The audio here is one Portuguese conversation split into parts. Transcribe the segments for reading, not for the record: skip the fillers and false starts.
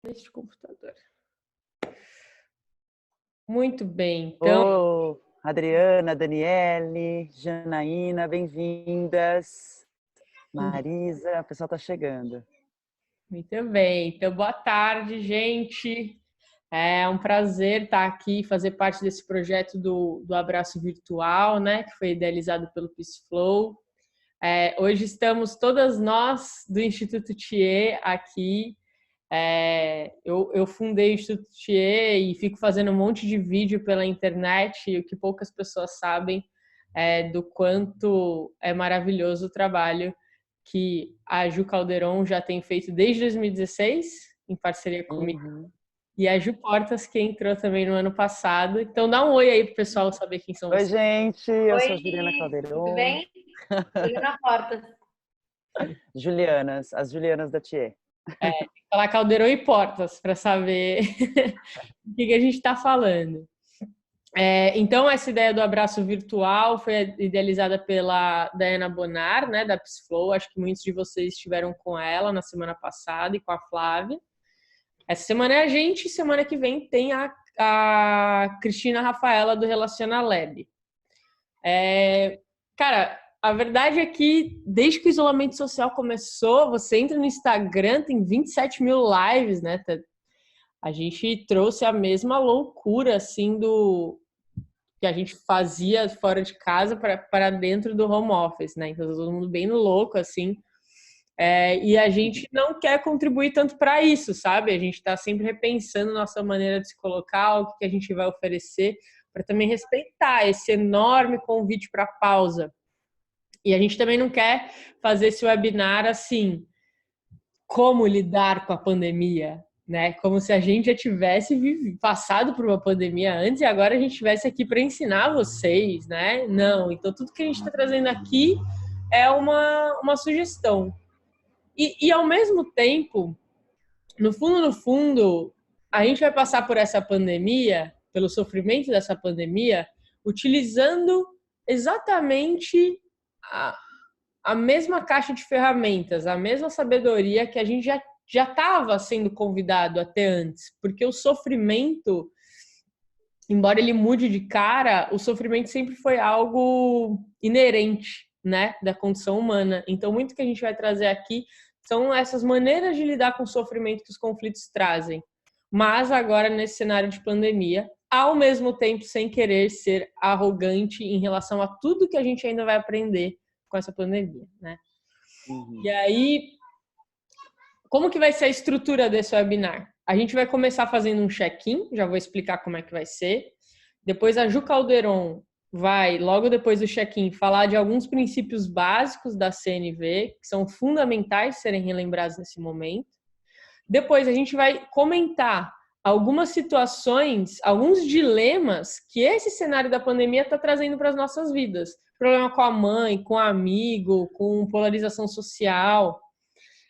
Neste computador. Muito bem, então... Adriana, Daniele, Janaína, bem-vindas. Marisa, o pessoal está chegando. Muito bem, então boa tarde, gente. É um prazer estar aqui, fazer parte desse projeto do Abraço Virtual, né, que foi idealizado pelo Peace Flow. Hoje estamos todas nós do Instituto Thier aqui. Eu fundei o Instituto Thier e fico fazendo um monte de vídeo pela internet, e o que poucas pessoas sabem é do quanto é maravilhoso o trabalho que a Ju Calderon já tem feito desde 2016, em parceria comigo, e a Ju Portas, que entrou também no ano passado. Então dá um oi aí pro pessoal saber quem são vocês. Oi, gente, eu Oi, sou a Juliana Calderon. Tudo bem? Juliana Portas. Julianas, as Julianas da Thier. Tem que falar Calderon e Portas para saber o que a gente está falando. Então, essa ideia do abraço virtual foi idealizada pela Diana Bonar, né, da Psiflow. Acho que muitos de vocês estiveram com ela na semana passada e com a Flávia. Essa semana é a gente, semana que vem tem a Cristina Rafaela do Relaciona Lab. Cara, a verdade é que desde que o isolamento social começou, você entra no Instagram, tem 27 mil lives, né? A gente trouxe a mesma loucura, assim, do que a gente fazia fora de casa para dentro do home office, né? Então, todo mundo bem no louco, assim. E a gente não quer contribuir tanto para isso, sabe? A gente está sempre repensando nossa maneira de se colocar, o que a gente vai oferecer, para também respeitar esse enorme convite para pausa. E a gente também não quer fazer esse webinar assim, como lidar com a pandemia, né? Como se a gente já tivesse passado por uma pandemia antes e agora a gente estivesse aqui para ensinar vocês, né? Não, então tudo que a gente está trazendo aqui é uma sugestão. E ao mesmo tempo, no fundo, a gente vai passar por essa pandemia, pelo sofrimento dessa pandemia, utilizando exatamente a mesma caixa de ferramentas, a mesma sabedoria que a gente já estava sendo convidado até antes, porque o sofrimento, embora ele mude de cara, o sofrimento sempre foi algo inerente, né, da condição humana. Então, muito que a gente vai trazer aqui são essas maneiras de lidar com o sofrimento que os conflitos trazem, mas agora nesse cenário de pandemia, ao mesmo tempo sem querer ser arrogante em relação a tudo que a gente ainda vai aprender com essa pandemia, né? E aí, como que vai ser a estrutura desse webinar? A gente vai começar fazendo um check-in, já vou explicar como é que vai ser. Depois a Ju Calderon vai, logo depois do check-in, falar de alguns princípios básicos da CNV, que são fundamentais serem relembrados nesse momento. Depois a gente vai comentar algumas situações, alguns dilemas que esse cenário da pandemia está trazendo para as nossas vidas. Problema com a mãe, com o amigo, com polarização social.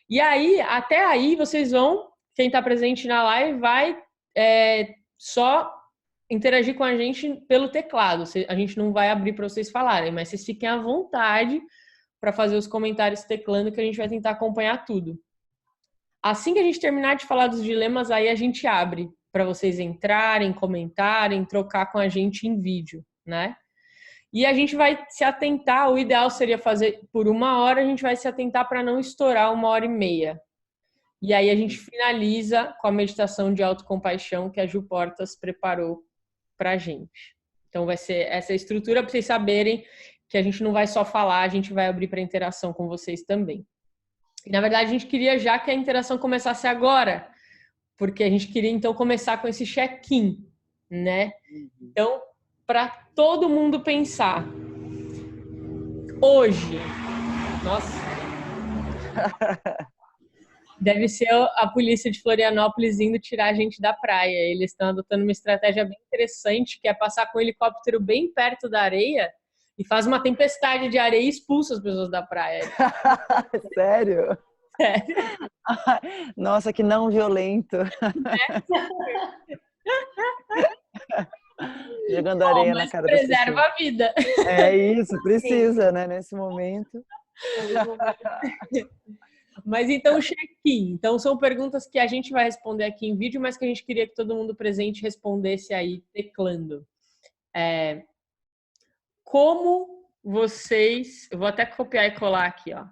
E aí, até aí, vocês vão, quem está presente na live, vai só interagir com a gente pelo teclado. A gente não vai abrir para vocês falarem, mas vocês fiquem à vontade para fazer os comentários teclando, que a gente vai tentar acompanhar tudo. Assim que a gente terminar de falar dos dilemas, aí a gente abre para vocês entrarem, comentarem, trocar com a gente em vídeo, né? E a gente vai se atentar, o ideal seria fazer por 1 hora, a gente vai se atentar para não estourar 1h30. E aí a gente finaliza com a meditação de autocompaixão que a Ju Portas preparou para a gente. Então vai ser essa estrutura para vocês saberem que a gente não vai só falar, a gente vai abrir para interação com vocês também. E, na verdade, a gente queria já que a interação começasse agora, porque a gente queria, então, começar com esse check-in, né? Então, para todo mundo pensar, hoje, nossa, deve ser a polícia de Florianópolis indo tirar a gente da praia. Eles estão adotando uma estratégia bem interessante, que é passar com o helicóptero bem perto da areia e faz uma tempestade de areia e expulsa as pessoas da praia. Sério? Sério? Nossa, que não violento. Jogando areia na cara das pessoas. Preserva a vida. É isso, precisa, né, nesse momento. Mas então, o check-in. Então, são perguntas que a gente vai responder aqui em vídeo, mas que a gente queria que todo mundo presente respondesse aí, teclando. Como vocês... Eu vou até copiar e colar aqui, ó.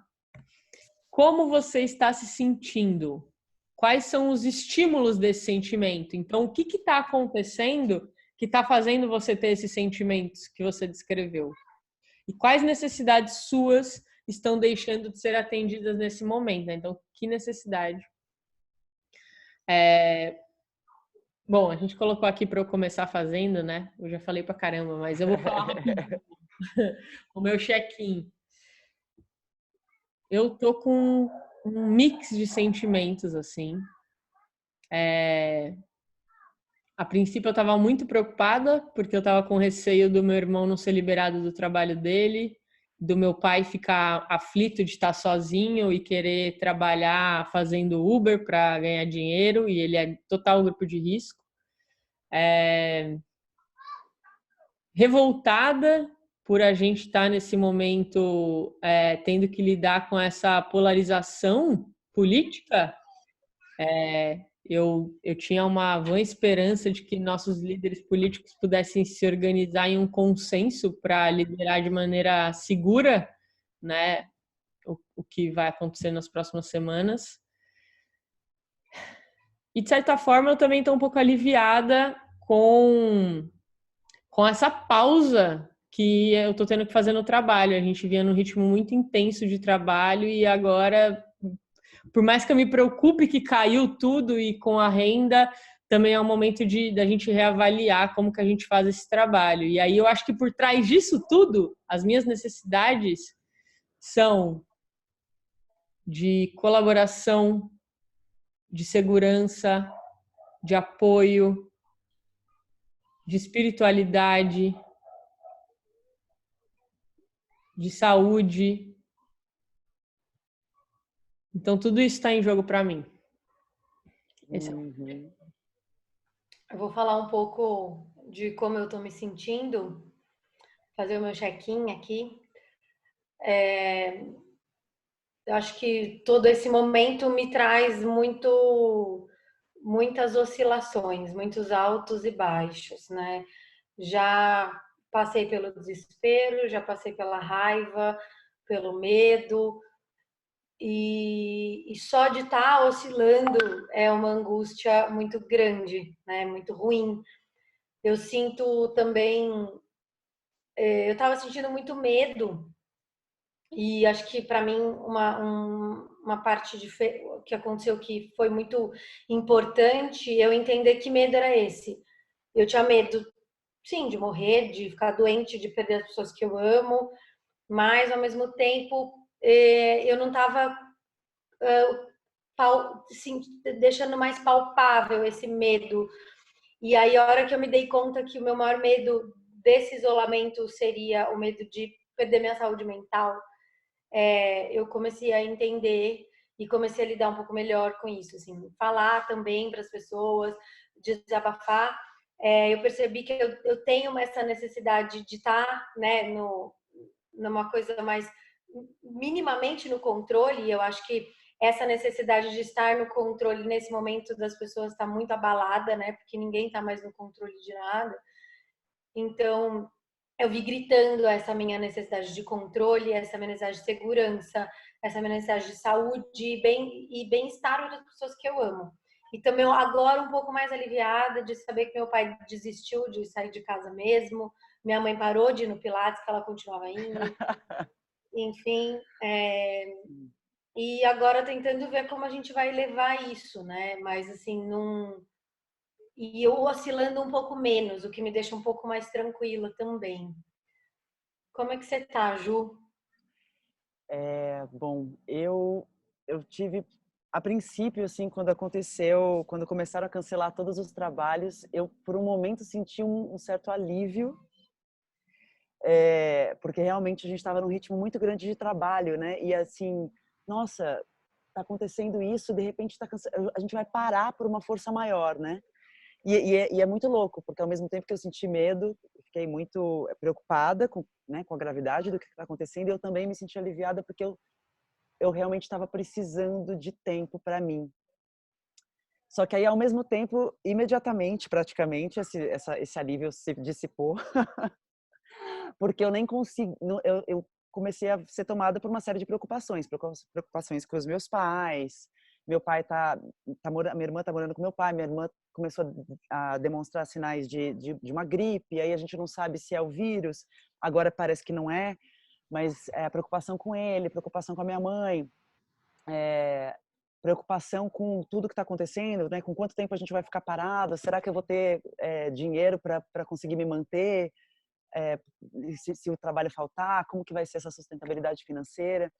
Como você está se sentindo? Quais são os estímulos desse sentimento? Então, o que está acontecendo que está fazendo você ter esses sentimentos que você descreveu? E quais necessidades suas estão deixando de ser atendidas nesse momento, né? Então, que necessidade? Bom, a gente colocou aqui para eu começar fazendo, né? Eu já falei para caramba, mas eu vou falar rapidinho. O meu check-in. Eu tô com um mix de sentimentos, assim. A princípio eu estava muito preocupada, porque eu estava com receio do meu irmão não ser liberado do trabalho dele, do meu pai ficar aflito de estar sozinho e querer trabalhar fazendo Uber para ganhar dinheiro, e ele é total grupo de risco. Revoltada por a gente estar nesse momento tendo que lidar com essa polarização política. Eu tinha uma vã esperança de que nossos líderes políticos pudessem se organizar em um consenso para liderar de maneira segura, né, o que vai acontecer nas próximas semanas. E, de certa forma, eu também estou um pouco aliviada com essa pausa que eu estou tendo que fazer no trabalho. A gente vinha num ritmo muito intenso de trabalho e agora, por mais que eu me preocupe que caiu tudo e com a renda, também é um momento da gente reavaliar como que a gente faz esse trabalho. E aí eu acho que por trás disso tudo, as minhas necessidades são de colaboração, de segurança, de apoio, de espiritualidade, de saúde. Então tudo isso está em jogo para mim. Esse é o... Eu vou falar um pouco de como eu estou me sentindo, fazer o meu check-in aqui. Eu acho que todo esse momento me traz muitas oscilações, muitos altos e baixos, né? Já passei pelo desespero, já passei pela raiva, pelo medo, e só de estar oscilando é uma angústia muito grande, né? Muito ruim. Eu sinto também, eu estava sentindo muito medo, e acho que para mim uma parte que aconteceu que foi muito importante eu entender que medo era esse. Eu tinha medo, sim, de morrer, de ficar doente, de perder as pessoas que eu amo, mas ao mesmo tempo eu não estava assim, deixando mais palpável esse medo. E aí, a hora que eu me dei conta que o meu maior medo desse isolamento seria o medo de perder minha saúde mental, eu comecei a entender e comecei a lidar um pouco melhor com isso, assim, falar também para as pessoas, desabafar. Eu percebi que eu tenho essa necessidade de estar, né, numa coisa mais minimamente no controle, e eu acho que essa necessidade de estar no controle nesse momento das pessoas está muito abalada, né? Porque ninguém está mais no controle de nada. Então, eu vi gritando essa minha necessidade de controle, essa minha necessidade de segurança, essa minha necessidade de saúde e bem-estar das pessoas que eu amo. E também agora um pouco mais aliviada de saber que meu pai desistiu de sair de casa mesmo, minha mãe parou de ir no Pilates, que ela continuava indo. Enfim, e agora tentando ver como a gente vai levar isso, né? Mas assim, e eu oscilando um pouco menos, o que me deixa um pouco mais tranquila também. Como é que você tá, Ju? Bom, eu tive, a princípio, assim, quando começaram a cancelar todos os trabalhos, eu por um momento senti um certo alívio, porque realmente a gente estava num ritmo muito grande de trabalho, né? E assim, nossa, tá acontecendo isso, de repente a gente vai parar por uma força maior, né? E é muito louco, porque ao mesmo tempo que eu senti medo, fiquei muito preocupada com, né, com a gravidade do que está acontecendo, e eu também me senti aliviada porque eu eu realmente estava precisando de tempo para mim. Só que aí, ao mesmo tempo, imediatamente, praticamente, esse alívio se dissipou, porque eu nem consigo, eu comecei a ser tomada por uma série de preocupações com os meus pais. Meu pai minha irmã tá morando com meu pai, minha irmã começou a demonstrar sinais de uma gripe, aí a gente não sabe se é o vírus, agora parece que não é, mas é a preocupação com ele, preocupação com a minha mãe, preocupação com tudo que está acontecendo, né? Com quanto tempo a gente vai ficar parado? Será que eu vou ter dinheiro para conseguir me manter? Se o trabalho faltar, como que vai ser essa sustentabilidade financeira?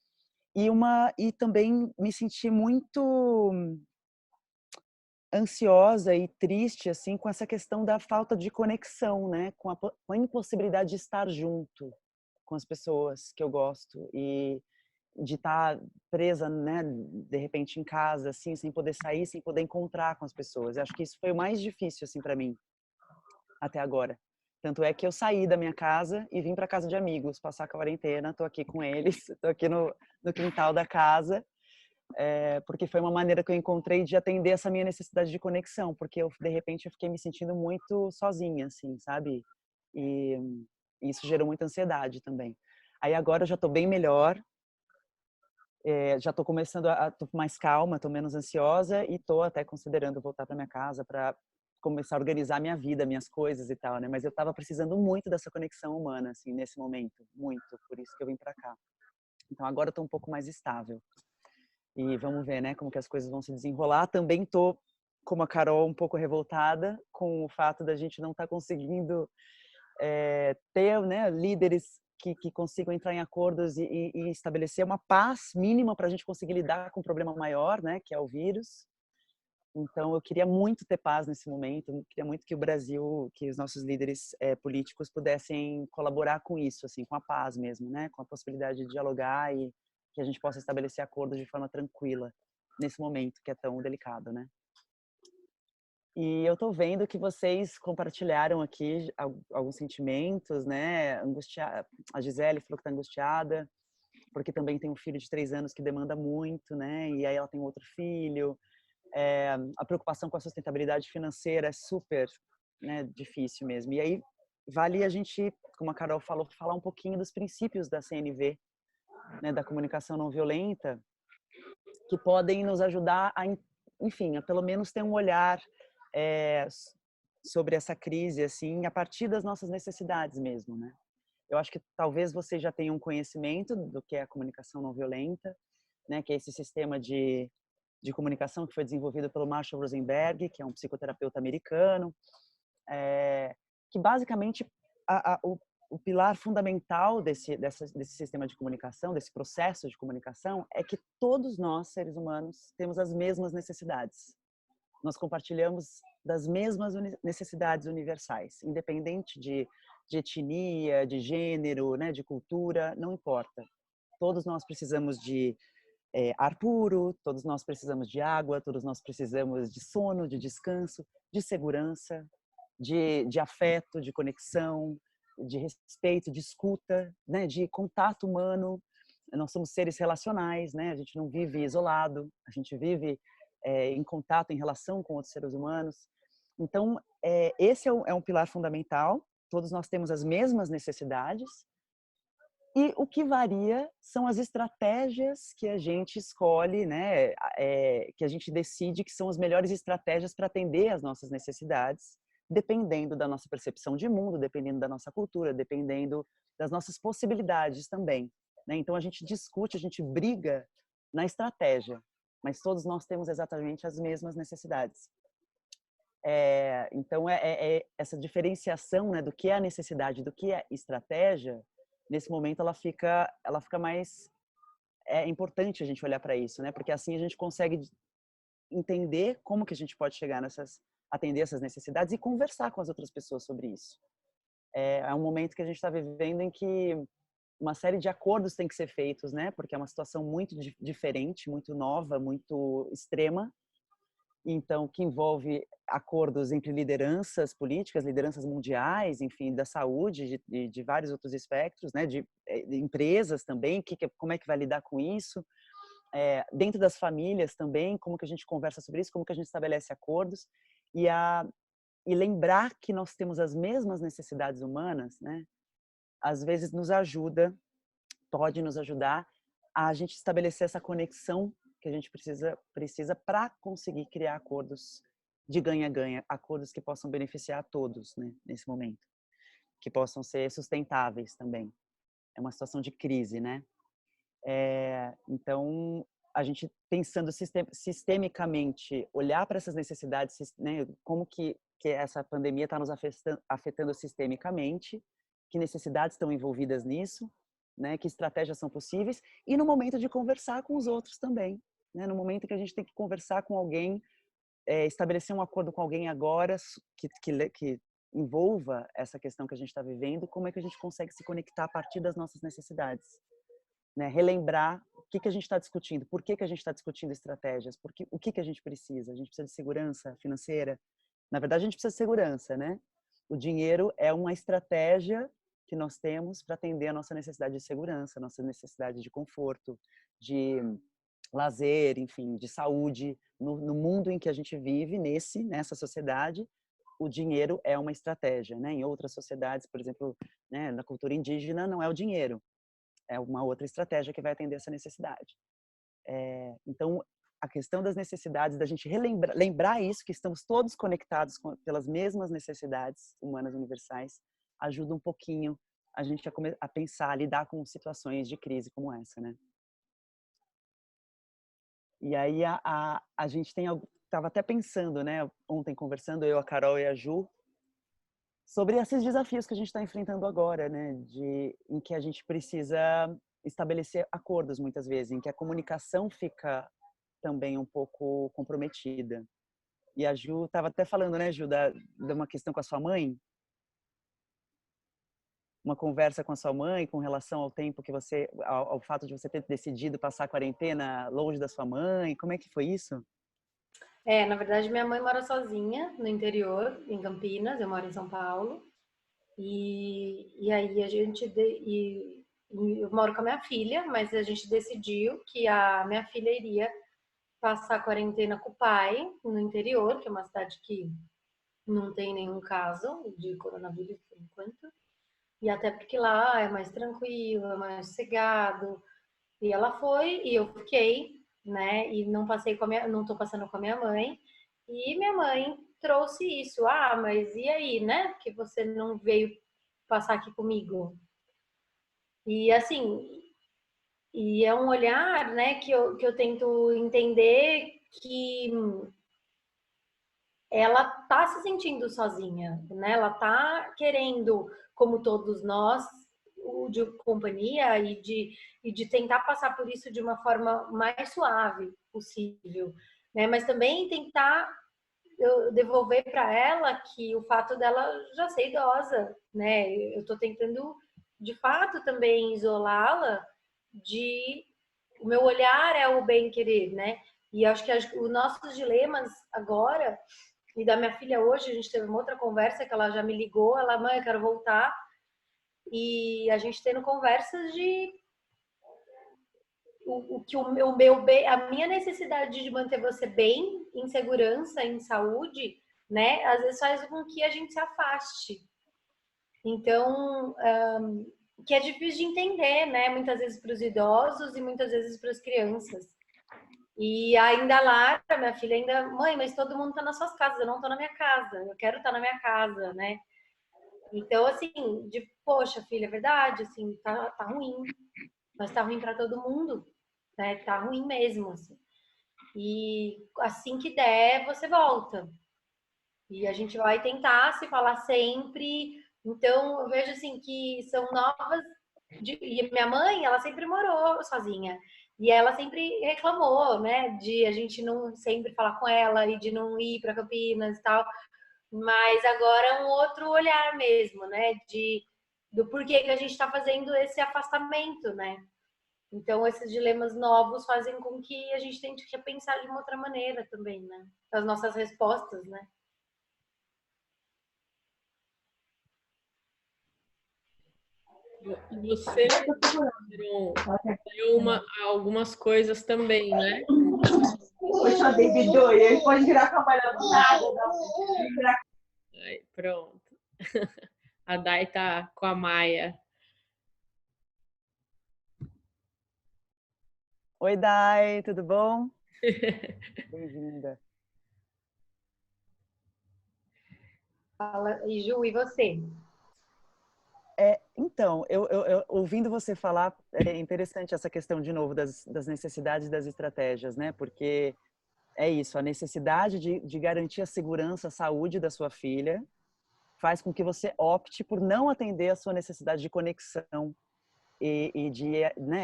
E também me senti muito ansiosa e triste assim com essa questão da falta de conexão, né? Com a impossibilidade de estar junto com as pessoas que eu gosto e de estar presa, né, de repente em casa, assim, sem poder sair, sem poder encontrar com as pessoas. Eu acho que isso foi o mais difícil, assim, para mim, até agora. Tanto é que eu saí da minha casa e vim para casa de amigos, passar a quarentena, tô aqui com eles, tô aqui no quintal da casa, porque foi uma maneira que eu encontrei de atender essa minha necessidade de conexão, porque eu, de repente, eu fiquei me sentindo muito sozinha, assim, sabe? E isso gerou muita ansiedade também. Aí agora eu já tô bem melhor, já estou começando tô mais calma, estou menos ansiosa e estou até considerando voltar para minha casa para começar a organizar minha vida, minhas coisas e tal, né? Mas eu estava precisando muito dessa conexão humana, assim, nesse momento, muito. Por isso que eu vim para cá. Então agora eu estou um pouco mais estável e vamos ver, né, como que as coisas vão se desenrolar. Também estou, como a Carol, um pouco revoltada com o fato da gente não estar conseguindo ter, né, líderes que consigam entrar em acordos e estabelecer uma paz mínima para a gente conseguir lidar com um problema maior, né, que é o vírus. Então, eu queria muito ter paz nesse momento, eu queria muito que o Brasil, que os nossos líderes políticos pudessem colaborar com isso, assim, com a paz mesmo, né, com a possibilidade de dialogar e que a gente possa estabelecer acordos de forma tranquila nesse momento que é tão delicado, né? E eu tô vendo que vocês compartilharam aqui alguns sentimentos, né? A Gisele falou que tá angustiada, porque também tem um filho de 3 anos que demanda muito, né? E aí ela tem outro filho. A preocupação com a sustentabilidade financeira é super, né, difícil mesmo. E aí vale a gente, como a Carol falou, falar um pouquinho dos princípios da CNV, né, da comunicação não violenta, que podem nos ajudar enfim, a pelo menos ter um olhar sobre essa crise, assim, a partir das nossas necessidades mesmo, né? Eu acho que talvez vocês já tenham um conhecimento do que é a comunicação não violenta, né? Que é esse sistema de comunicação que foi desenvolvido pelo Marshall Rosenberg, que é um psicoterapeuta americano, que basicamente o pilar fundamental desse sistema de comunicação, desse processo de comunicação, é que todos nós, seres humanos, temos as mesmas necessidades. Nós compartilhamos das mesmas necessidades universais, independente de etnia, de gênero, né, de cultura, não importa. Todos nós precisamos de ar puro, todos nós precisamos de água, todos nós precisamos de sono, de descanso, de segurança, de afeto, de conexão, de respeito, de escuta, né, de contato humano. Nós somos seres relacionais, né? A gente não vive isolado, a gente vive em contato, em relação com outros seres humanos. Então, esse é um pilar fundamental. Todos nós temos as mesmas necessidades. E o que varia são as estratégias que a gente escolhe, né? Que a gente decide que são as melhores estratégias para atender às nossas necessidades, dependendo da nossa percepção de mundo, dependendo da nossa cultura, dependendo das nossas possibilidades também, né? Então, a gente discute, a gente briga na estratégia, mas todos nós temos exatamente as mesmas necessidades. Então, essa diferenciação, né, do que é a necessidade, do que é estratégia, nesse momento ela fica mais importante a gente olhar para isso, né? Porque assim a gente consegue entender como que a gente pode chegar atender essas necessidades e conversar com as outras pessoas sobre isso. É um momento que a gente está vivendo em que uma série de acordos tem que ser feitos, né? Porque é uma situação muito diferente, muito nova, muito extrema. Então, que envolve acordos entre lideranças políticas, lideranças mundiais, enfim, da saúde, de vários outros espectros, né? De empresas também, como é que vai lidar com isso? dentro das famílias também, como que a gente conversa sobre isso, como que a gente estabelece acordos e lembrar que nós temos as mesmas necessidades humanas, né? Às vezes pode nos ajudar a gente estabelecer essa conexão que a gente precisa para conseguir criar acordos de ganha-ganha, acordos que possam beneficiar a todos, né, nesse momento, que possam ser sustentáveis também. É uma situação de crise, né? Então, a gente pensando sistemicamente, olhar para essas necessidades, né, como que essa pandemia está nos afetando sistemicamente, que necessidades estão envolvidas nisso, né, que estratégias são possíveis, e no momento de conversar com os outros também, né, no momento que a gente tem que conversar com alguém, estabelecer um acordo com alguém agora que envolva essa questão que a gente está vivendo, como é que a gente consegue se conectar a partir das nossas necessidades, né? Relembrar o que a gente está discutindo, por que a gente está discutindo estratégias, o que a gente precisa. A gente precisa de segurança financeira. Na verdade, a gente precisa de segurança, né? O dinheiro é uma estratégia que nós temos para atender a nossa necessidade de segurança, a nossa necessidade de conforto, de lazer, enfim, de saúde. No mundo em que a gente vive, nessa sociedade, o dinheiro é uma estratégia, né? Em outras sociedades, por exemplo, né, na cultura indígena, não é o dinheiro, é uma outra estratégia que vai atender essa necessidade. Então, a questão das necessidades, da gente lembrar isso, que estamos todos conectados pelas mesmas necessidades humanas universais, ajuda um pouquinho a gente a pensar, a lidar com situações de crise como essa, né? E aí a gente estava até pensando, né, ontem conversando, eu, a Carol e a Ju, sobre esses desafios que a gente está enfrentando agora, né, em que a gente precisa estabelecer acordos muitas vezes, em que a comunicação fica também um pouco comprometida. E a Ju estava até falando, né, Ju, de uma questão com a sua mãe, uma conversa com a sua mãe com relação ao tempo que ao fato de você ter decidido passar a quarentena longe da sua mãe. Como é que foi isso? Na verdade, minha mãe mora sozinha no interior, em Campinas, eu moro em São Paulo. E aí eu moro com a minha filha, mas a gente decidiu que a minha filha iria passar a quarentena com o pai no interior, que é uma cidade que não tem nenhum caso de coronavírus por enquanto. E até porque lá é mais tranquilo, é mais sossegado. E ela foi e eu fiquei, né? E não tô passando com a minha mãe. E minha mãe trouxe isso. Ah, mas e aí, né? Que você não veio passar aqui comigo? E assim, e é um olhar, né, que eu tento entender que ela tá se sentindo sozinha, né? Ela tá querendo, como todos nós, o de companhia e de tentar passar por isso de uma forma mais suave possível, né? Mas também tentar eu devolver para ela que o fato dela já ser idosa, né? Eu tô tentando de fato também isolá-la de o meu olhar é o bem querer, né? E acho que os nossos dilemas agora e da minha filha hoje, a gente teve uma outra conversa que ela já me ligou, ela, mãe, eu quero voltar. E a gente tendo conversas de o que o meu bem, a minha necessidade de manter você bem, em segurança, em saúde, né? Às vezes faz com que a gente se afaste. Então, que é difícil de entender, né? Muitas vezes para os idosos e muitas vezes para as crianças. E ainda lá, minha filha ainda, mãe, mas todo mundo tá nas suas casas, eu não tô na minha casa, eu quero estar na minha casa, né? Então, assim, poxa, filha, é verdade, assim, tá ruim, mas tá ruim para todo mundo, né? Tá ruim mesmo, assim. E assim que der, você volta. E a gente vai tentar se falar sempre. Então, eu vejo assim que são novas. E minha mãe, ela sempre morou sozinha. E ela sempre reclamou, né, de a gente não sempre falar com ela e de não ir para Campinas e tal. Mas agora é um outro olhar mesmo, né, do porquê que a gente está fazendo esse afastamento, né? Então, esses dilemas novos fazem com que a gente tente repensar de uma outra maneira também, né? As nossas respostas, né? E você deu algumas coisas também, né? Poxa, Baby Doy, ele pode virar trabalhando nada, não. Aí, pronto. A Dai tá com a Maia. Oi, Dai, tudo bom? Bem-vinda. Fala, e Ju, e você? Então, ouvindo você falar, é interessante essa questão, de novo, das necessidades e das estratégias, né? Porque é isso, a necessidade de garantir a segurança, a saúde da sua filha faz com que você opte por não atender a sua necessidade de conexão e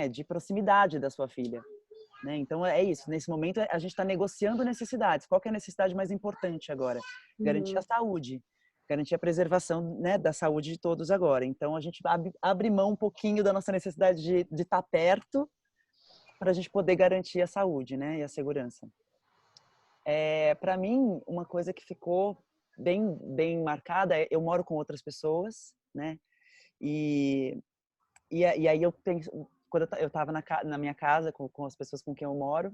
de proximidade da sua filha. Né? Então, é isso. Nesse momento, a gente está negociando necessidades. Qual que é a necessidade mais importante agora? Garantir a saúde. Garantir a preservação, né, da saúde de todos agora. Então, a gente abre mão um pouquinho da nossa necessidade de estar perto para a gente poder garantir a saúde, né, e a segurança. Para mim, uma coisa que ficou bem marcada eu moro com outras pessoas, né? E aí eu penso, quando eu estava na minha casa com as pessoas com quem eu moro,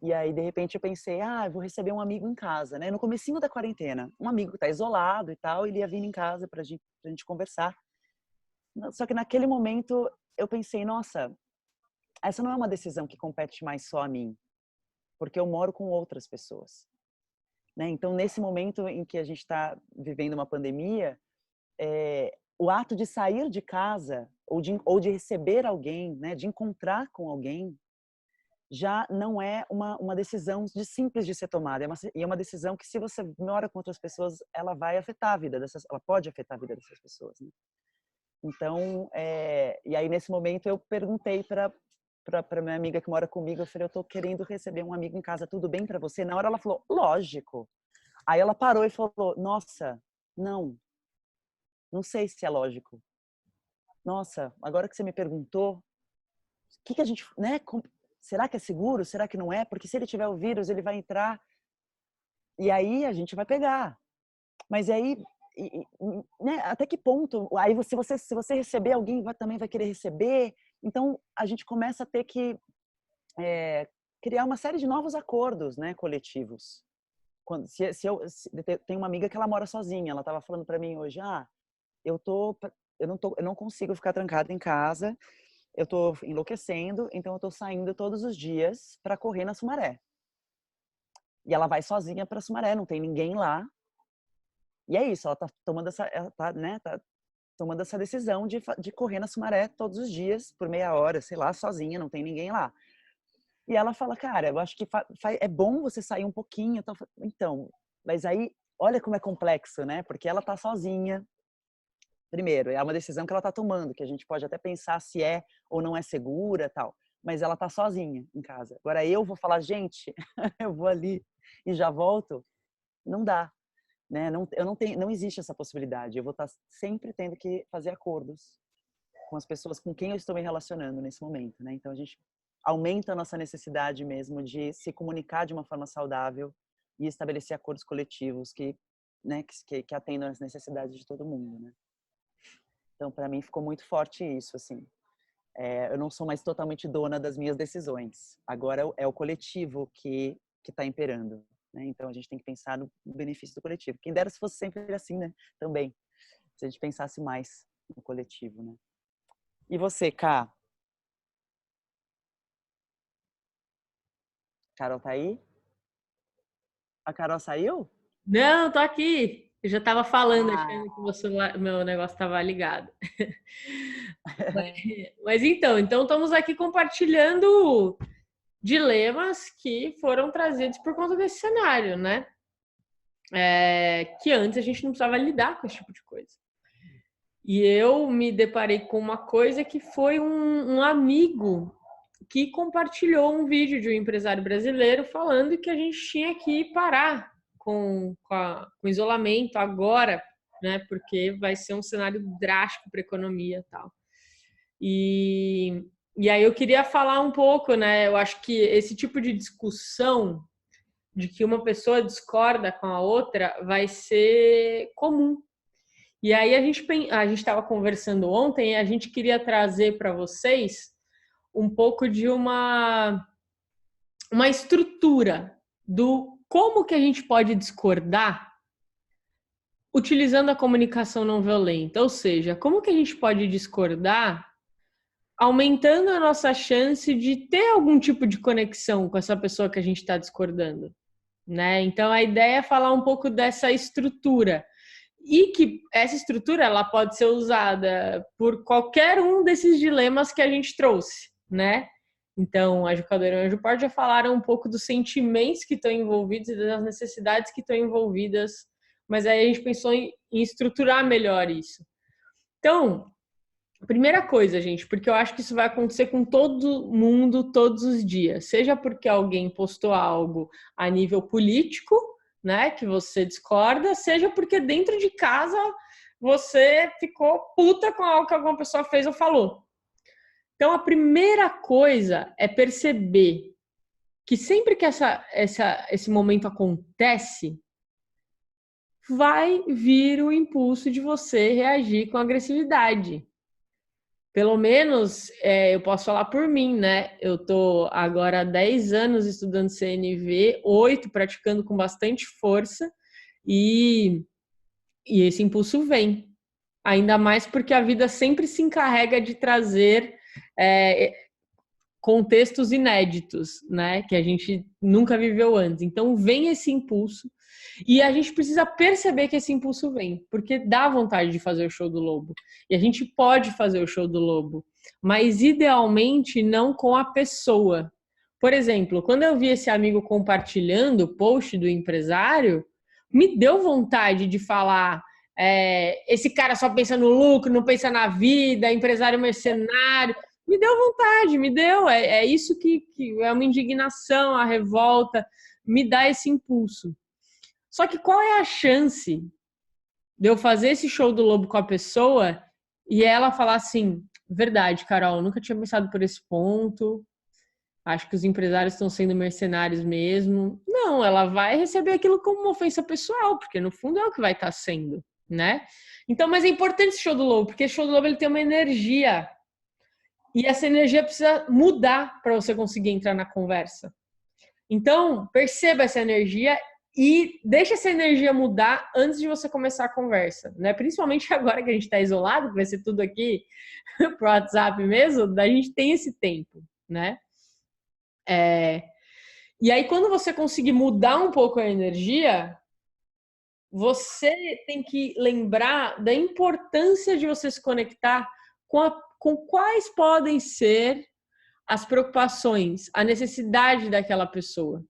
e aí de repente eu pensei, eu vou receber um amigo em casa, né? No comecinho da quarentena, um amigo que está isolado e tal, ele ia vir em casa pra gente conversar. Só que naquele momento eu pensei, nossa, essa não é uma decisão que compete mais só a mim, porque eu moro com outras pessoas, né? Então nesse momento em que a gente está vivendo uma pandemia, o ato de sair de casa ou de receber alguém, né, de encontrar com alguém, já não é uma decisão simples de ser tomada. É uma decisão que, se você mora com outras pessoas, ela vai afetar a vida ela pode afetar a vida dessas pessoas. Né? Então, e aí nesse momento eu perguntei para minha amiga que mora comigo, eu falei, eu estou querendo receber um amigo em casa, tudo bem para você? Na hora ela falou, lógico. Aí ela parou e falou, nossa, não sei se é lógico. Nossa, agora que você me perguntou, o que a gente, né? Será que é seguro? Será que não é? Porque se ele tiver o vírus, ele vai entrar e aí a gente vai pegar. Mas aí, né? Até que ponto? Aí se você receber, alguém também vai querer receber. Então a gente começa a ter que criar uma série de novos acordos, né? Coletivos. Tem uma amiga que ela mora sozinha. Ela estava falando para mim hoje, eu não consigo ficar trancada em casa. Eu tô enlouquecendo, então eu tô saindo todos os dias para correr na Sumaré. E ela vai sozinha para Sumaré, não tem ninguém lá. E é isso, ela tá tomando tá tomando essa decisão de correr na Sumaré todos os dias, por meia hora, sei lá, sozinha, não tem ninguém lá. E ela fala, cara, eu acho que é bom você sair um pouquinho. Então, mas aí, olha como é complexo, né? Porque ela tá sozinha. Primeiro, é uma decisão que ela está tomando, que a gente pode até pensar se é ou não é segura, tal, mas ela está sozinha em casa. Agora eu vou falar, gente, eu vou ali e já volto, não dá, né? Não existe essa possibilidade. Eu vou estar sempre tendo que fazer acordos com as pessoas com quem eu estou me relacionando nesse momento, né? Então a gente aumenta a nossa necessidade mesmo de se comunicar de uma forma saudável e estabelecer acordos coletivos né, que atendam às necessidades de todo mundo, né? Então, para mim, ficou muito forte isso, assim. Eu não sou mais totalmente dona das minhas decisões. Agora é o coletivo que está imperando, né? Então, a gente tem que pensar no benefício do coletivo. Quem dera se fosse sempre assim, né? Também. Se a gente pensasse mais no coletivo, né? E você, Ká? Carol tá aí? A Carol saiu? Não, tô aqui. Eu já estava falando, Ah, achando que meu negócio estava ligado. Mas então estamos aqui compartilhando dilemas que foram trazidos por conta desse cenário, né? Que antes a gente não precisava lidar com esse tipo de coisa. E eu me deparei com uma coisa que foi um amigo que compartilhou um vídeo de um empresário brasileiro falando que a gente tinha que parar com o isolamento agora, né? Porque vai ser um cenário drástico para a economia e tal. E aí eu queria falar um pouco, né? Eu acho que esse tipo de discussão de que uma pessoa discorda com a outra vai ser comum. E aí a gente estava conversando ontem e a gente queria trazer para vocês um pouco de uma estrutura do como que a gente pode discordar utilizando a comunicação não violenta. Ou seja, como que a gente pode discordar aumentando a nossa chance de ter algum tipo de conexão com essa pessoa que a gente está discordando, né? Então, a ideia é falar um pouco dessa estrutura e que essa estrutura ela pode ser usada por qualquer um desses dilemas que a gente trouxe, né? Então, a Jucadora e o Anjo Pardo já falaram um pouco dos sentimentos que estão envolvidos e das necessidades que estão envolvidas, mas aí a gente pensou em estruturar melhor isso. Então, primeira coisa, gente, porque eu acho que isso vai acontecer com todo mundo todos os dias. Seja porque alguém postou algo a nível político, né, que você discorda, seja porque dentro de casa você ficou puta com algo que alguma pessoa fez ou falou. Então, a primeira coisa é perceber que sempre que esse momento acontece, vai vir o impulso de você reagir com agressividade. Pelo menos, eu posso falar por mim, né? Eu tô agora há 10 anos estudando CNV, 8 praticando com bastante força e esse impulso vem. Ainda mais porque a vida sempre se encarrega de trazer contextos inéditos, né? Que a gente nunca viveu antes. Então, vem esse impulso e a gente precisa perceber que esse impulso vem, porque dá vontade de fazer o show do lobo. E a gente pode fazer o show do lobo, mas idealmente não com a pessoa. Por exemplo, quando eu vi esse amigo compartilhando o post do empresário, me deu vontade de falar: esse cara só pensa no lucro, não pensa na vida, empresário mercenário. Me deu vontade, me deu. É isso que é uma indignação, a revolta, me dá esse impulso. Só que qual é a chance de eu fazer esse show do lobo com a pessoa e ela falar assim: verdade, Carol, nunca tinha pensado por esse ponto, acho que os empresários estão sendo mercenários mesmo. Não, ela vai receber aquilo como uma ofensa pessoal, porque no fundo é o que vai estar sendo, né? Então, mas é importante esse show do lobo, porque esse show do lobo ele tem uma energia e essa energia precisa mudar para você conseguir entrar na conversa. Então, perceba essa energia e deixa essa energia mudar antes de você começar a conversa, né? Principalmente agora que a gente está isolado, que vai ser tudo aqui pro WhatsApp mesmo, a gente tem esse tempo, né? E aí, quando você conseguir mudar um pouco a energia, você tem que lembrar da importância de você se conectar com quais podem ser as preocupações, a necessidade daquela pessoa.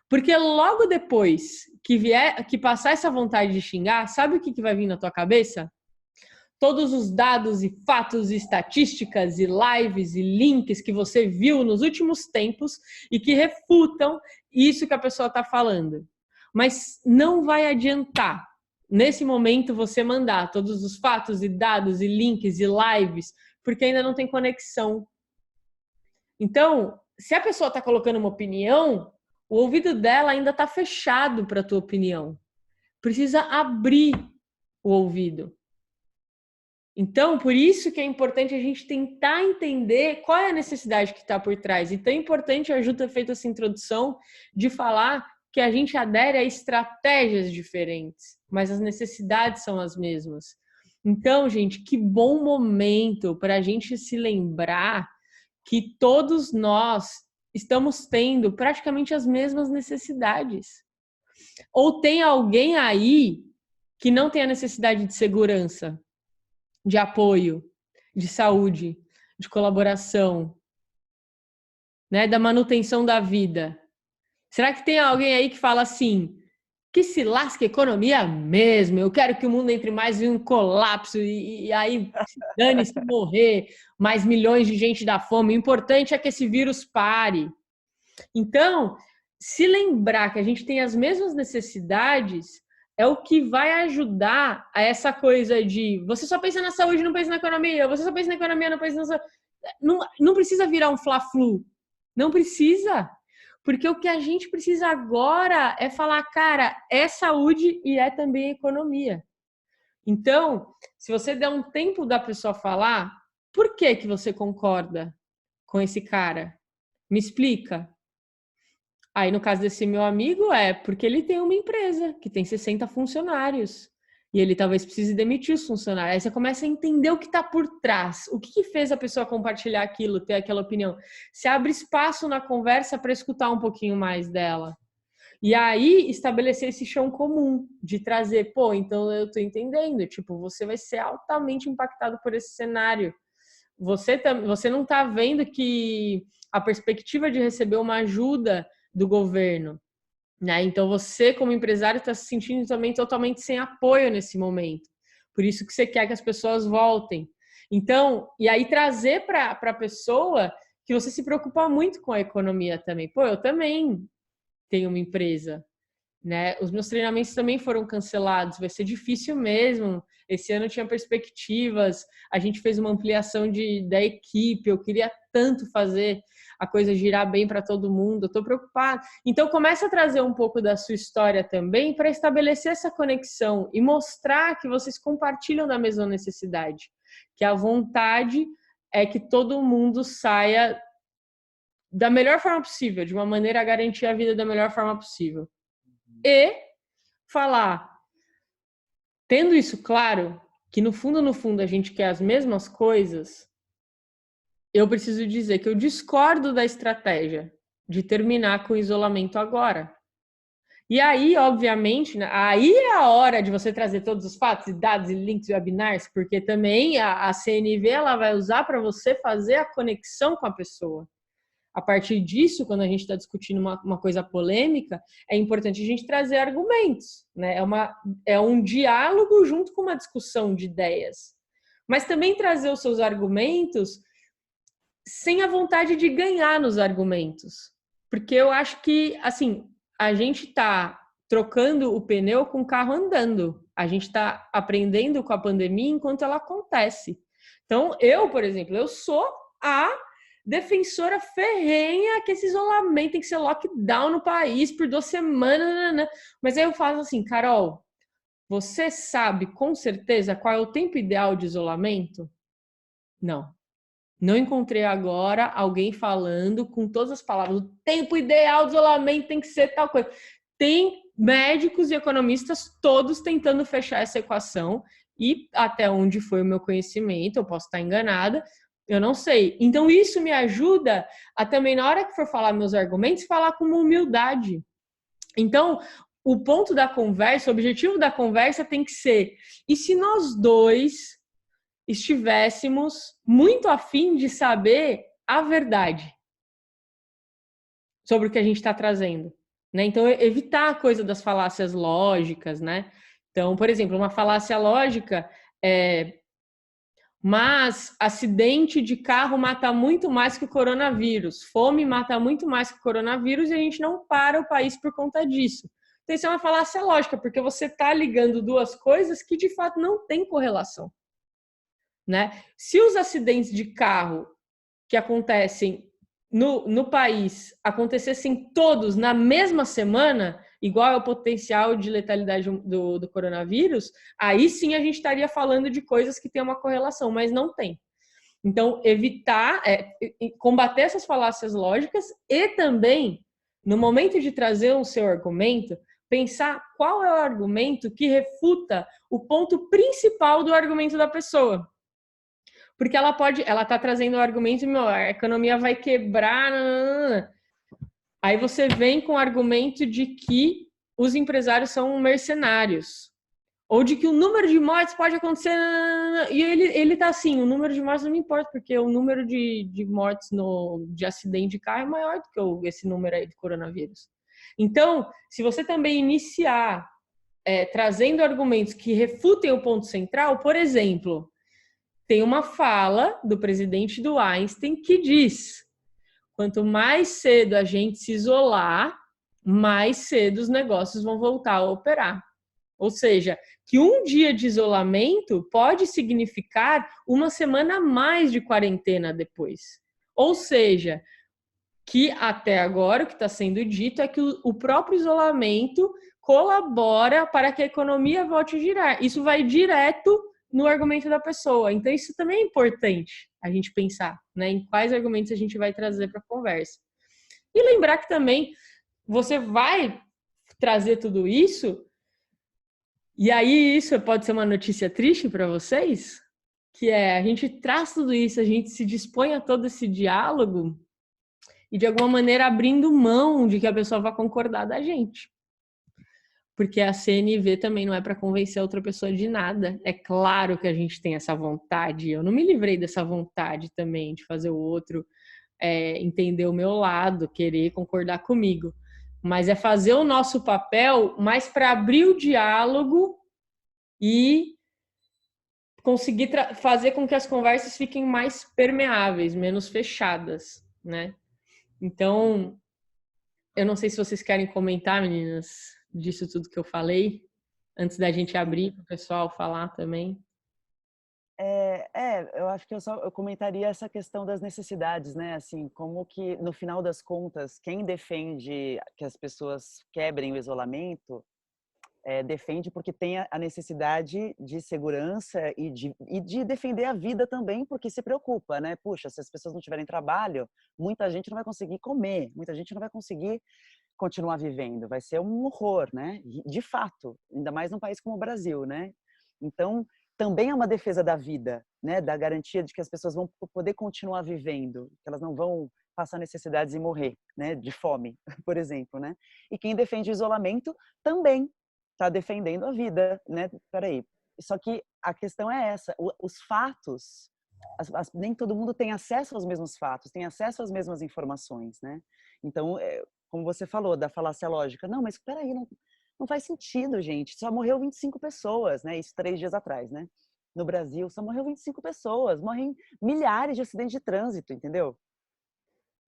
Porque logo depois que passar essa vontade de xingar, sabe o que vai vir na tua cabeça? Todos os dados e fatos e estatísticas e lives e links que você viu nos últimos tempos e que refutam isso que a pessoa está falando. Mas não vai adiantar, nesse momento, você mandar todos os fatos e dados e links e lives, porque ainda não tem conexão. Então, se a pessoa está colocando uma opinião, o ouvido dela ainda está fechado para a tua opinião. Precisa abrir o ouvido. Então, por isso que é importante a gente tentar entender qual é a necessidade que está por trás. E tão importante a Ju ter feito essa introdução de falar que a gente adere a estratégias diferentes, mas as necessidades são as mesmas. Então, gente, que bom momento para a gente se lembrar que todos nós estamos tendo praticamente as mesmas necessidades. Ou tem alguém aí que não tem a necessidade de segurança, de apoio, de saúde, de colaboração, né, da manutenção da vida? Será que tem alguém aí que fala assim: que se lasque a economia mesmo, eu quero que o mundo entre mais em um colapso e aí dane-se morrer, mais milhões de gente da fome, o importante é que esse vírus pare. Então, se lembrar que a gente tem as mesmas necessidades é o que vai ajudar a essa coisa de você só pensa na saúde, não pensa na economia, você só pensa na economia, não pensa na saúde. Não precisa virar um fla-flu, não precisa. Porque o que a gente precisa agora é falar, cara, é saúde e é também economia. Então, se você der um tempo da pessoa falar, por que que você concorda com esse cara? Me explica. Aí, no caso desse meu amigo, é porque ele tem uma empresa que tem 60 funcionários. E ele talvez precise demitir os funcionários. Aí você começa a entender o que está por trás. O que fez a pessoa compartilhar aquilo, ter aquela opinião. Você abre espaço na conversa para escutar um pouquinho mais dela. E aí, estabelecer esse chão comum, de trazer, pô, então eu tô entendendo, tipo, você vai ser altamente impactado por esse cenário. Você não tá vendo que a perspectiva de receber uma ajuda do governo, né? Então, você, como empresário, está se sentindo também totalmente sem apoio nesse momento. Por isso que você quer que as pessoas voltem. Então, e aí trazer para a pessoa que você se preocupa muito com a economia também. Pô, eu também tenho uma empresa, né? Os meus treinamentos também foram cancelados, vai ser difícil mesmo. Esse ano tinha perspectivas, a gente fez uma ampliação da equipe, eu queria tanto fazer a coisa girar bem para todo mundo, eu estou preocupada. Então, começa a trazer um pouco da sua história também para estabelecer essa conexão e mostrar que vocês compartilham da mesma necessidade, que a vontade é que todo mundo saia da melhor forma possível, de uma maneira a garantir a vida da melhor forma possível. E falar, tendo isso claro, que no fundo a gente quer as mesmas coisas, eu preciso dizer que eu discordo da estratégia de terminar com o isolamento agora. E aí, obviamente, aí é a hora de você trazer todos os fatos e dados e links e webinars, porque também a CNV ela vai usar para você fazer a conexão com a pessoa. A partir disso, quando a gente está discutindo uma coisa polêmica, é importante a gente trazer argumentos, né? É um diálogo junto com uma discussão de ideias. Mas também trazer os seus argumentos sem a vontade de ganhar nos argumentos. Porque eu acho que, assim, a gente está trocando o pneu com o carro andando. A gente está aprendendo com a pandemia enquanto ela acontece. Então, por exemplo, eu sou a defensora ferrenha que esse isolamento tem que ser lockdown no país por 2 semanas. Mas aí eu falo assim, Carol, você sabe com certeza qual é o tempo ideal de isolamento? Não. Não encontrei agora alguém falando com todas as palavras. O tempo ideal de isolamento tem que ser tal coisa. Tem médicos e economistas todos tentando fechar essa equação e até onde foi o meu conhecimento, eu posso estar enganada, eu não sei. Então, isso me ajuda a também, na hora que for falar meus argumentos, falar com uma humildade. Então, o ponto da conversa, o objetivo da conversa tem que ser, e se nós dois estivéssemos muito afim de saber a verdade sobre o que a gente está trazendo, né? Então, evitar a coisa das falácias lógicas, né? Então, por exemplo, uma falácia lógica é: mas acidente de carro mata muito mais que o coronavírus, fome mata muito mais que o coronavírus e a gente não para o país por conta disso. Então, isso é uma falácia lógica, porque você está ligando duas coisas que de fato não têm correlação, né? Se os acidentes de carro que acontecem no país acontecessem todos na mesma semana, igual ao potencial de letalidade do coronavírus, aí sim a gente estaria falando de coisas que têm uma correlação, mas não tem. Então, evitar, combater essas falácias lógicas e também, no momento de trazer o seu argumento, pensar qual é o argumento que refuta o ponto principal do argumento da pessoa. Porque ela está trazendo o argumento, a economia vai quebrar. Aí você vem com o argumento de que os empresários são mercenários. Ou de que o número de mortes pode acontecer. E ele tá assim, o número de mortes não me importa, porque o número de mortes de acidente de carro é maior do que esse número aí de coronavírus. Então, se você também iniciar trazendo argumentos que refutem o ponto central, por exemplo, tem uma fala do presidente do Einstein que diz: quanto mais cedo a gente se isolar, mais cedo os negócios vão voltar a operar. Ou seja, que um dia de isolamento pode significar 1 semana a mais de quarentena depois. Ou seja, que até agora o que está sendo dito é que o próprio isolamento colabora para que a economia volte a girar. Isso vai direto no argumento da pessoa. Então, isso também é importante a gente pensar, né, em quais argumentos a gente vai trazer para a conversa. E lembrar que também você vai trazer tudo isso, e aí isso pode ser uma notícia triste para vocês, que é a gente traz tudo isso, a gente se dispõe a todo esse diálogo e de alguma maneira abrindo mão de que a pessoa vai concordar da gente. Porque a CNV também não é para convencer a outra pessoa de nada. É claro que a gente tem essa vontade, eu não me livrei dessa vontade também de fazer o outro entender o meu lado, querer concordar comigo. Mas é fazer o nosso papel mais para abrir o diálogo e conseguir fazer com que as conversas fiquem mais permeáveis, menos fechadas, né? Então, eu não sei se vocês querem comentar, meninas, disso tudo que eu falei, antes da gente abrir para o pessoal falar também. Eu acho que eu comentaria essa questão das necessidades, né? Assim, como que, no final das contas, quem defende que as pessoas quebrem o isolamento, defende porque tem a necessidade de segurança e de defender a vida também, porque se preocupa, né? Puxa, se as pessoas não tiverem trabalho, muita gente não vai conseguir comer, muita gente não vai conseguir continuar vivendo, vai ser um horror, né? De fato, ainda mais num país como o Brasil, né? Então, também é uma defesa da vida, né? Da garantia de que as pessoas vão poder continuar vivendo, que elas não vão passar necessidades e morrer, né? De fome, por exemplo, né? E quem defende o isolamento também está defendendo a vida, né? Peraí. Só que a questão é essa: os fatos, nem todo mundo tem acesso aos mesmos fatos, tem acesso às mesmas informações, né? Então, como você falou, da falácia lógica. Não, mas peraí, não faz sentido, gente. Só morreu 25 pessoas, né? Isso 3 dias atrás, né? No Brasil, só morreu 25 pessoas. Morrem milhares de acidentes de trânsito, entendeu?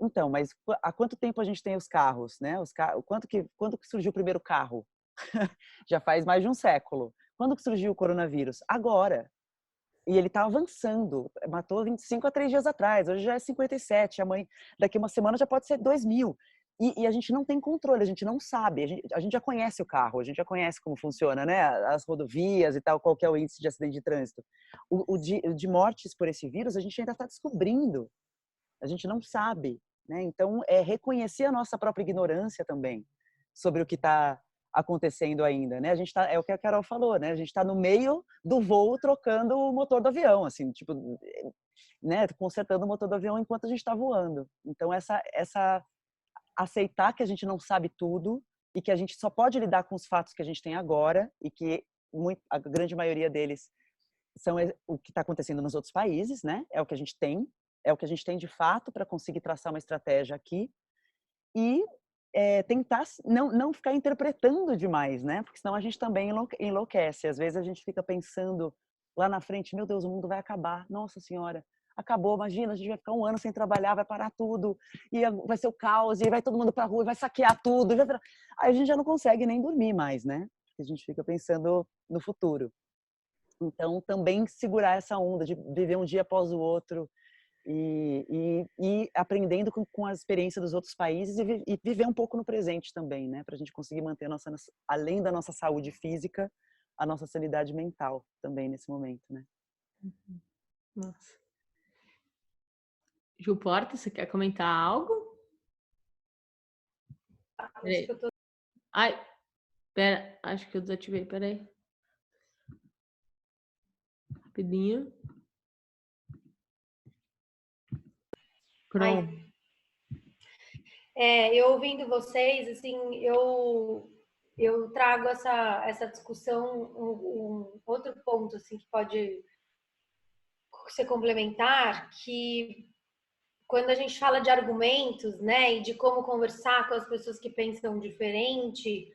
Então, mas há quanto tempo a gente tem os carros, né? Quando que surgiu o primeiro carro? Já faz mais de um século. Quando que surgiu o coronavírus? Agora. E ele está avançando. Matou 25 há 3 dias atrás. Hoje já é 57. Daqui uma semana já pode ser 2.000. E a gente não tem controle, a gente não sabe. A gente já conhece o carro, a gente já conhece como funciona, né? As rodovias e tal, qual que é o índice de acidente de trânsito. O de mortes por esse vírus, a gente ainda está descobrindo. A gente não sabe, né? Então, é reconhecer a nossa própria ignorância também sobre o que está acontecendo ainda, né? A gente tá, é o que a Carol falou, né? A gente está no meio do voo trocando o motor do avião, assim, tipo, né? Consertando o motor do avião enquanto a gente está voando. Então, essa aceitar que a gente não sabe tudo e que a gente só pode lidar com os fatos que a gente tem agora e que a grande maioria deles são o que está acontecendo nos outros países, né? É o que a gente tem, é o que a gente tem de fato para conseguir traçar uma estratégia aqui e tentar não ficar interpretando demais, né? Porque senão a gente também enlouquece. Às vezes a gente fica pensando lá na frente, meu Deus, o mundo vai acabar. Nossa Senhora, acabou, imagina, a gente vai ficar 1 ano sem trabalhar, vai parar tudo, e vai ser o caos, e vai todo mundo para a rua, vai saquear tudo. Aí a gente já não consegue nem dormir mais, né? Porque a gente fica pensando no futuro. Então, também segurar essa onda de viver um dia após o outro e aprendendo com a experiência dos outros países e viver um pouco no presente também, né? Para a gente conseguir manter além da nossa saúde física, a nossa sanidade mental também nesse momento, né? Nossa. Ju Porta, você quer comentar algo? Peraí. Ai, pera, acho que eu desativei, peraí. Rapidinho. Pronto. Eu ouvindo vocês, assim, eu trago essa discussão, um outro ponto, assim, que pode ser complementar, que quando a gente fala de argumentos, né, e de como conversar com as pessoas que pensam diferente,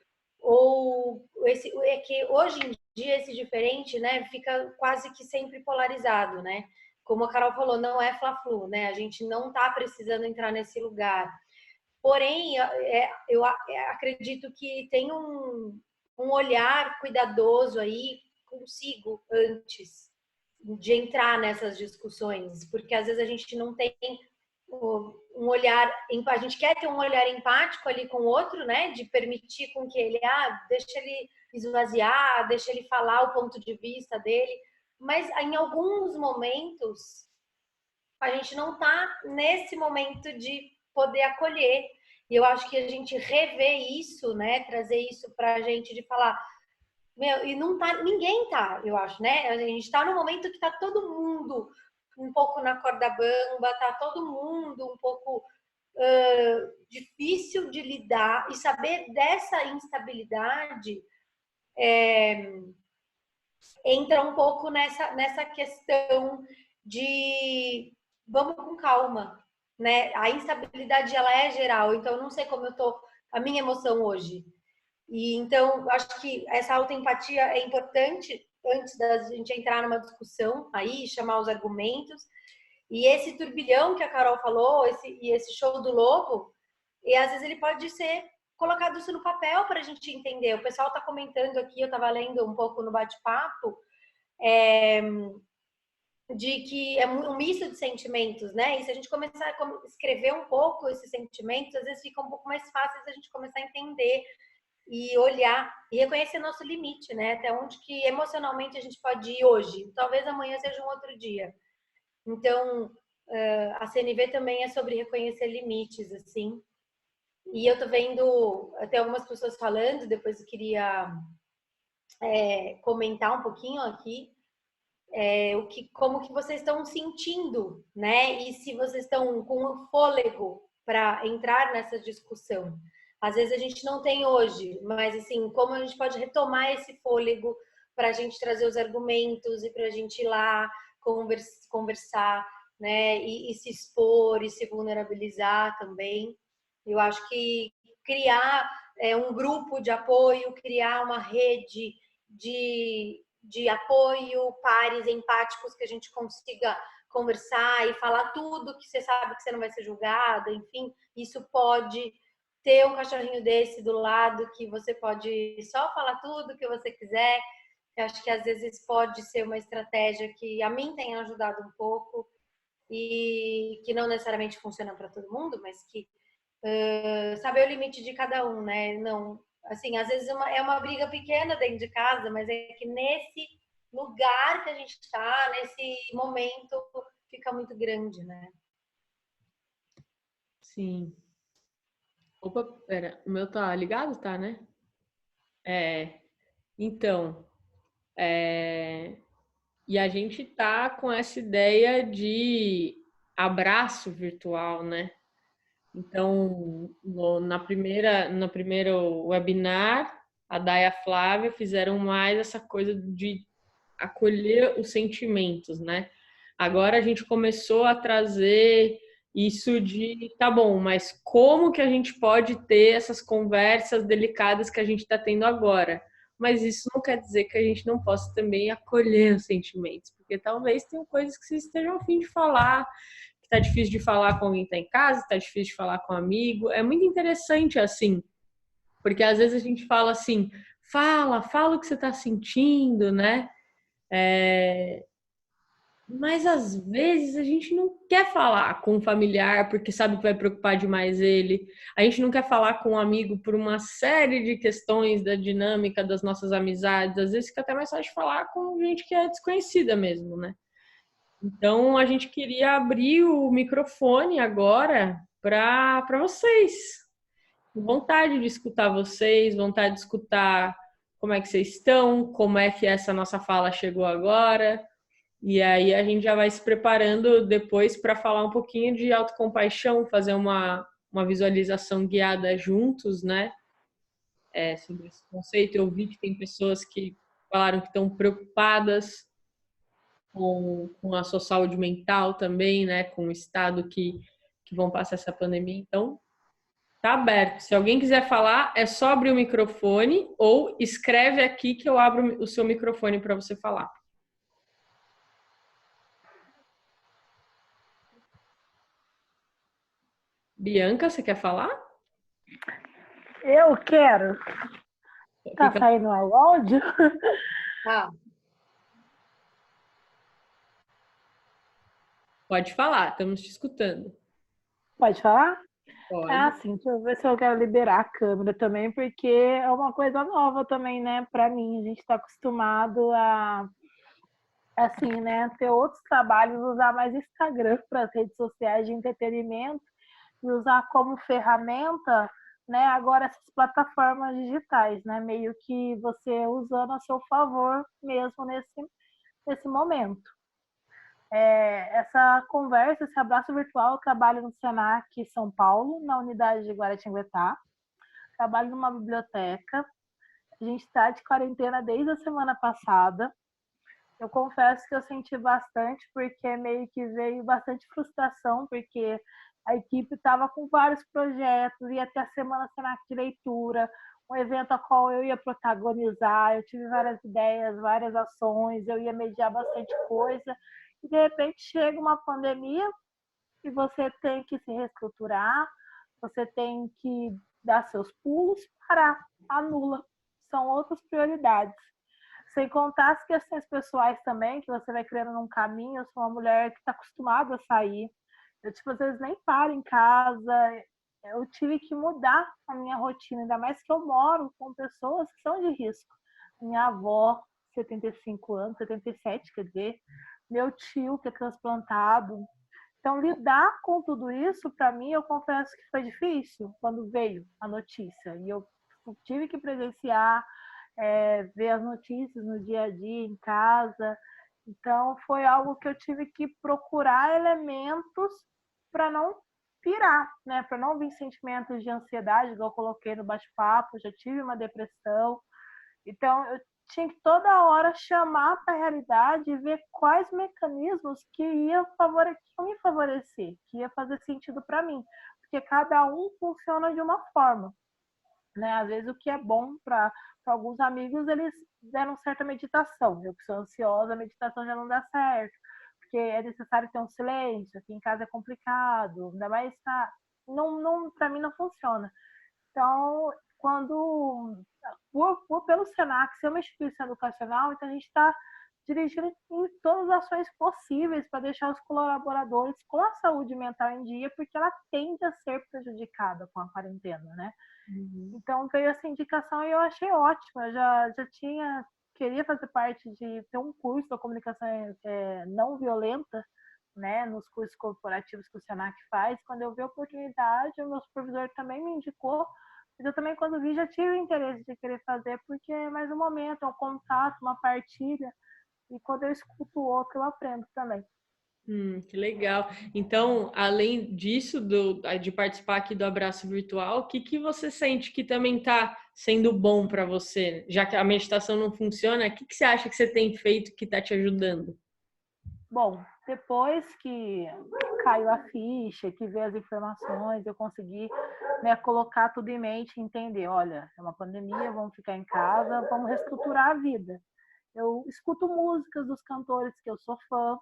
é que hoje em dia esse diferente, né, fica quase que sempre polarizado, né? Como a Carol falou, não é fla-flu, né? A gente não está precisando entrar nesse lugar. Porém, eu acredito que tem um olhar cuidadoso aí consigo antes de entrar nessas discussões, porque às vezes a gente não tem um olhar, a gente quer ter um olhar empático ali com o outro, né? De permitir com que ele, deixa ele esvaziar, deixa ele falar o ponto de vista dele. Mas em alguns momentos a gente não tá nesse momento de poder acolher. E eu acho que a gente rever isso, né? Trazer isso pra gente de falar, meu, e não tá, ninguém tá, eu acho, né? A gente tá no momento que tá todo mundo um pouco na corda bamba, tá todo mundo um pouco difícil de lidar, e saber dessa instabilidade entra um pouco nessa questão de vamos com calma, né? A instabilidade ela é geral, então eu não sei como eu tô, a minha emoção hoje. E então eu acho que essa autoempatia é importante antes da gente entrar numa discussão aí, chamar os argumentos. E esse turbilhão que a Carol falou, esse show do lobo, e às vezes ele pode ser colocado isso no papel para a gente entender. O pessoal está comentando aqui, eu estava lendo um pouco no bate-papo, de que é um misto de sentimentos, né? E se a gente começar a escrever um pouco esses sentimentos, às vezes fica um pouco mais fácil a gente começar a entender e olhar e reconhecer nosso limite, né? Até onde que emocionalmente a gente pode ir hoje. Talvez amanhã seja um outro dia. Então, a CNV também é sobre reconhecer limites, assim. E eu tô vendo até algumas pessoas falando, depois eu queria comentar um pouquinho aqui, como que vocês estão sentindo, né? E se vocês estão com o fôlego para entrar nessa discussão. Às vezes a gente não tem hoje, mas assim, como a gente pode retomar esse fôlego para a gente trazer os argumentos e para a gente ir lá conversar, né? E se expor e se vulnerabilizar também. Eu acho que criar um grupo de apoio, criar uma rede de apoio, pares empáticos que a gente consiga conversar e falar tudo que você sabe que você não vai ser julgado, enfim, isso pode ter um cachorrinho desse do lado que você pode só falar tudo que você quiser. Eu acho que às vezes pode ser uma estratégia que a mim tem ajudado um pouco e que não necessariamente funciona para todo mundo, mas que saber o limite de cada um, né? Não, assim, às vezes é uma briga pequena dentro de casa, mas é que nesse lugar que a gente está, nesse momento, fica muito grande, né? Sim. Opa, pera, o meu tá ligado, tá, né? Então, e a gente tá com essa ideia de abraço virtual, né? Então, na primeira webinar, a Day e a Flávia fizeram mais essa coisa de acolher os sentimentos, né? Agora a gente começou a trazer isso de, tá bom, mas como que a gente pode ter essas conversas delicadas que a gente está tendo agora? Mas isso não quer dizer que a gente não possa também acolher os sentimentos, porque talvez tenham coisas que vocês estejam a fim de falar, que tá difícil de falar com alguém que tá em casa, tá difícil de falar com um amigo. É muito interessante assim, porque às vezes a gente fala assim, fala o que você tá sentindo, né? Mas às vezes a gente não quer falar com um familiar porque sabe que vai preocupar demais ele. A gente não quer falar com um amigo por uma série de questões da dinâmica das nossas amizades. Às vezes fica até mais fácil de falar com gente que é desconhecida mesmo, né? Então a gente queria abrir o microfone agora para vocês. Vontade de escutar vocês, vontade de escutar como é que vocês estão, como é que essa nossa fala chegou agora. E aí a gente já vai se preparando depois para falar um pouquinho de autocompaixão, fazer uma visualização guiada juntos, né? Sobre esse conceito. Eu vi que tem pessoas que falaram que estão preocupadas com a sua saúde mental também, né? Com o estado que vão passar essa pandemia. Então, tá aberto. Se alguém quiser falar, é só abrir o microfone ou escreve aqui que eu abro o seu microfone para você falar. Bianca, você quer falar? Eu quero. Tá saindo o áudio? Tá. Pode falar, estamos te escutando. Pode falar? Ah, Pode. sim, deixa eu ver se eu quero liberar a câmera também, porque é uma coisa nova também, né, para mim. A gente está acostumado a, assim, né, ter outros trabalhos, usar mais Instagram para as redes sociais de entretenimento e usar como ferramenta, né, agora essas plataformas digitais, né, meio que você usando a seu favor mesmo nesse momento. Essa conversa, esse abraço virtual, eu trabalho no Senac São Paulo, na unidade de Guaratinguetá, trabalho numa biblioteca, a gente está de quarentena desde a semana passada. Eu confesso que eu senti bastante, porque meio que veio bastante frustração, porque a equipe estava com vários projetos, ia ter a Semana Senac de Leitura, um evento a qual eu ia protagonizar, eu tive várias ideias, várias ações, eu ia mediar bastante coisa, e de repente chega uma pandemia e você tem que se reestruturar, você tem que dar seus pulos, parar, anula, são outras prioridades. Sem contar as questões pessoais também, que você vai criando num caminho. Eu sou uma mulher que está acostumada a sair. Eu, tipo, às vezes nem paro em casa. Eu tive que mudar a minha rotina, ainda mais que eu moro com pessoas que são de risco. Minha avó, 75 anos, 77, quer dizer, meu tio, que é transplantado. Então, lidar com tudo isso, para mim, eu confesso que foi difícil quando veio a notícia. E eu tive que presenciar, ver as notícias no dia a dia, em casa. Então, foi algo que eu tive que procurar elementos para não pirar, né? Para não vir sentimentos de ansiedade, igual eu coloquei no bate-papo, já tive uma depressão. Então, eu tinha que toda hora chamar para a realidade e ver quais mecanismos que iam me favorecer, que ia fazer sentido para mim. Porque cada um funciona de uma forma, né? Às vezes o que é bom para alguns amigos, eles deram certa meditação. Eu que sou ansiosa, a meditação já não dá certo, porque é necessário ter um silêncio, aqui em casa é complicado, ainda mais não, para mim não funciona. Então, pelo Senac ser uma instituição educacional, então a gente está dirigindo em todas as ações possíveis para deixar os colaboradores com a saúde mental em dia, porque ela tende a ser prejudicada com a quarentena, né? Uhum. Então veio essa indicação e eu achei ótima. Eu já queria fazer parte de ter um curso da comunicação não violenta, né, nos cursos corporativos que o Senac faz. Quando eu vi a oportunidade, o meu supervisor também me indicou, mas eu também, quando vi, já tive o interesse de querer fazer, porque é mais um momento, é um contato, uma partilha, e quando eu escuto o outro, eu aprendo também. Que legal. Então, além disso, de participar aqui do Abraço Virtual, o que você sente que também está sendo bom para você? Já que a meditação não funciona, o que você acha que você tem feito que está te ajudando? Bom, depois que caiu a ficha, que veio as informações, eu consegui, né, colocar tudo em mente e entender, olha, é uma pandemia, vamos ficar em casa, vamos reestruturar a vida. Eu escuto músicas dos cantores que eu sou fã,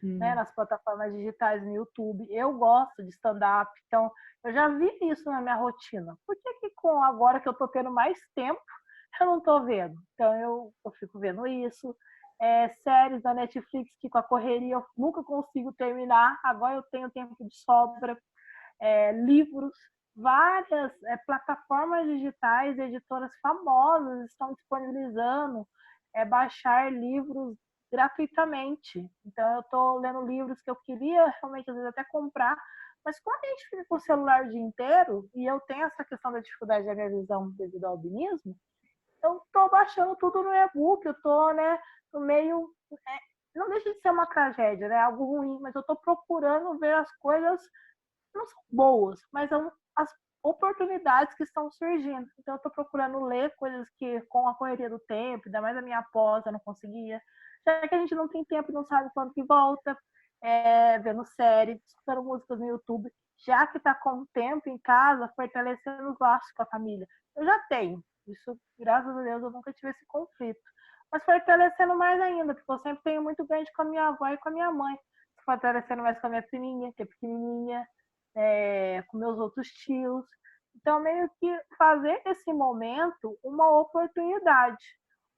né, nas plataformas digitais, no YouTube. Eu gosto de stand-up, então eu já vi isso na minha rotina. Por que agora que eu estou tendo mais tempo, eu não estou vendo? Então eu fico vendo isso. Séries da Netflix que com a correria eu nunca consigo terminar, agora eu tenho tempo de sobra. Livros, várias plataformas digitais, editoras famosas estão disponibilizando baixar livros gratuitamente. Então, eu estou lendo livros que eu queria realmente, às vezes, até comprar, mas como a gente fica com o celular o dia inteiro, e eu tenho essa questão da dificuldade da minha visão devido ao albinismo, eu estou baixando tudo no e-book, eu estou, né, no meio... não deixa de ser uma tragédia, né, algo ruim, mas eu estou procurando ver as coisas não são boas, mas são as oportunidades que estão surgindo. Então, eu estou procurando ler coisas que, com a correria do tempo, ainda mais a minha pós, eu não conseguia. Já que a gente não tem tempo e não sabe quando que volta, vendo série, escutando músicas no YouTube, já que está com o tempo em casa, fortalecendo os laços com a família. Eu já tenho. Isso, graças a Deus, eu nunca tive esse conflito. Mas fortalecendo mais ainda, porque eu sempre tenho muito grande com a minha avó e com a minha mãe. Fortalecendo mais com a minha priminha, que é pequenininha, com meus outros tios. Então, meio que fazer esse momento uma oportunidade,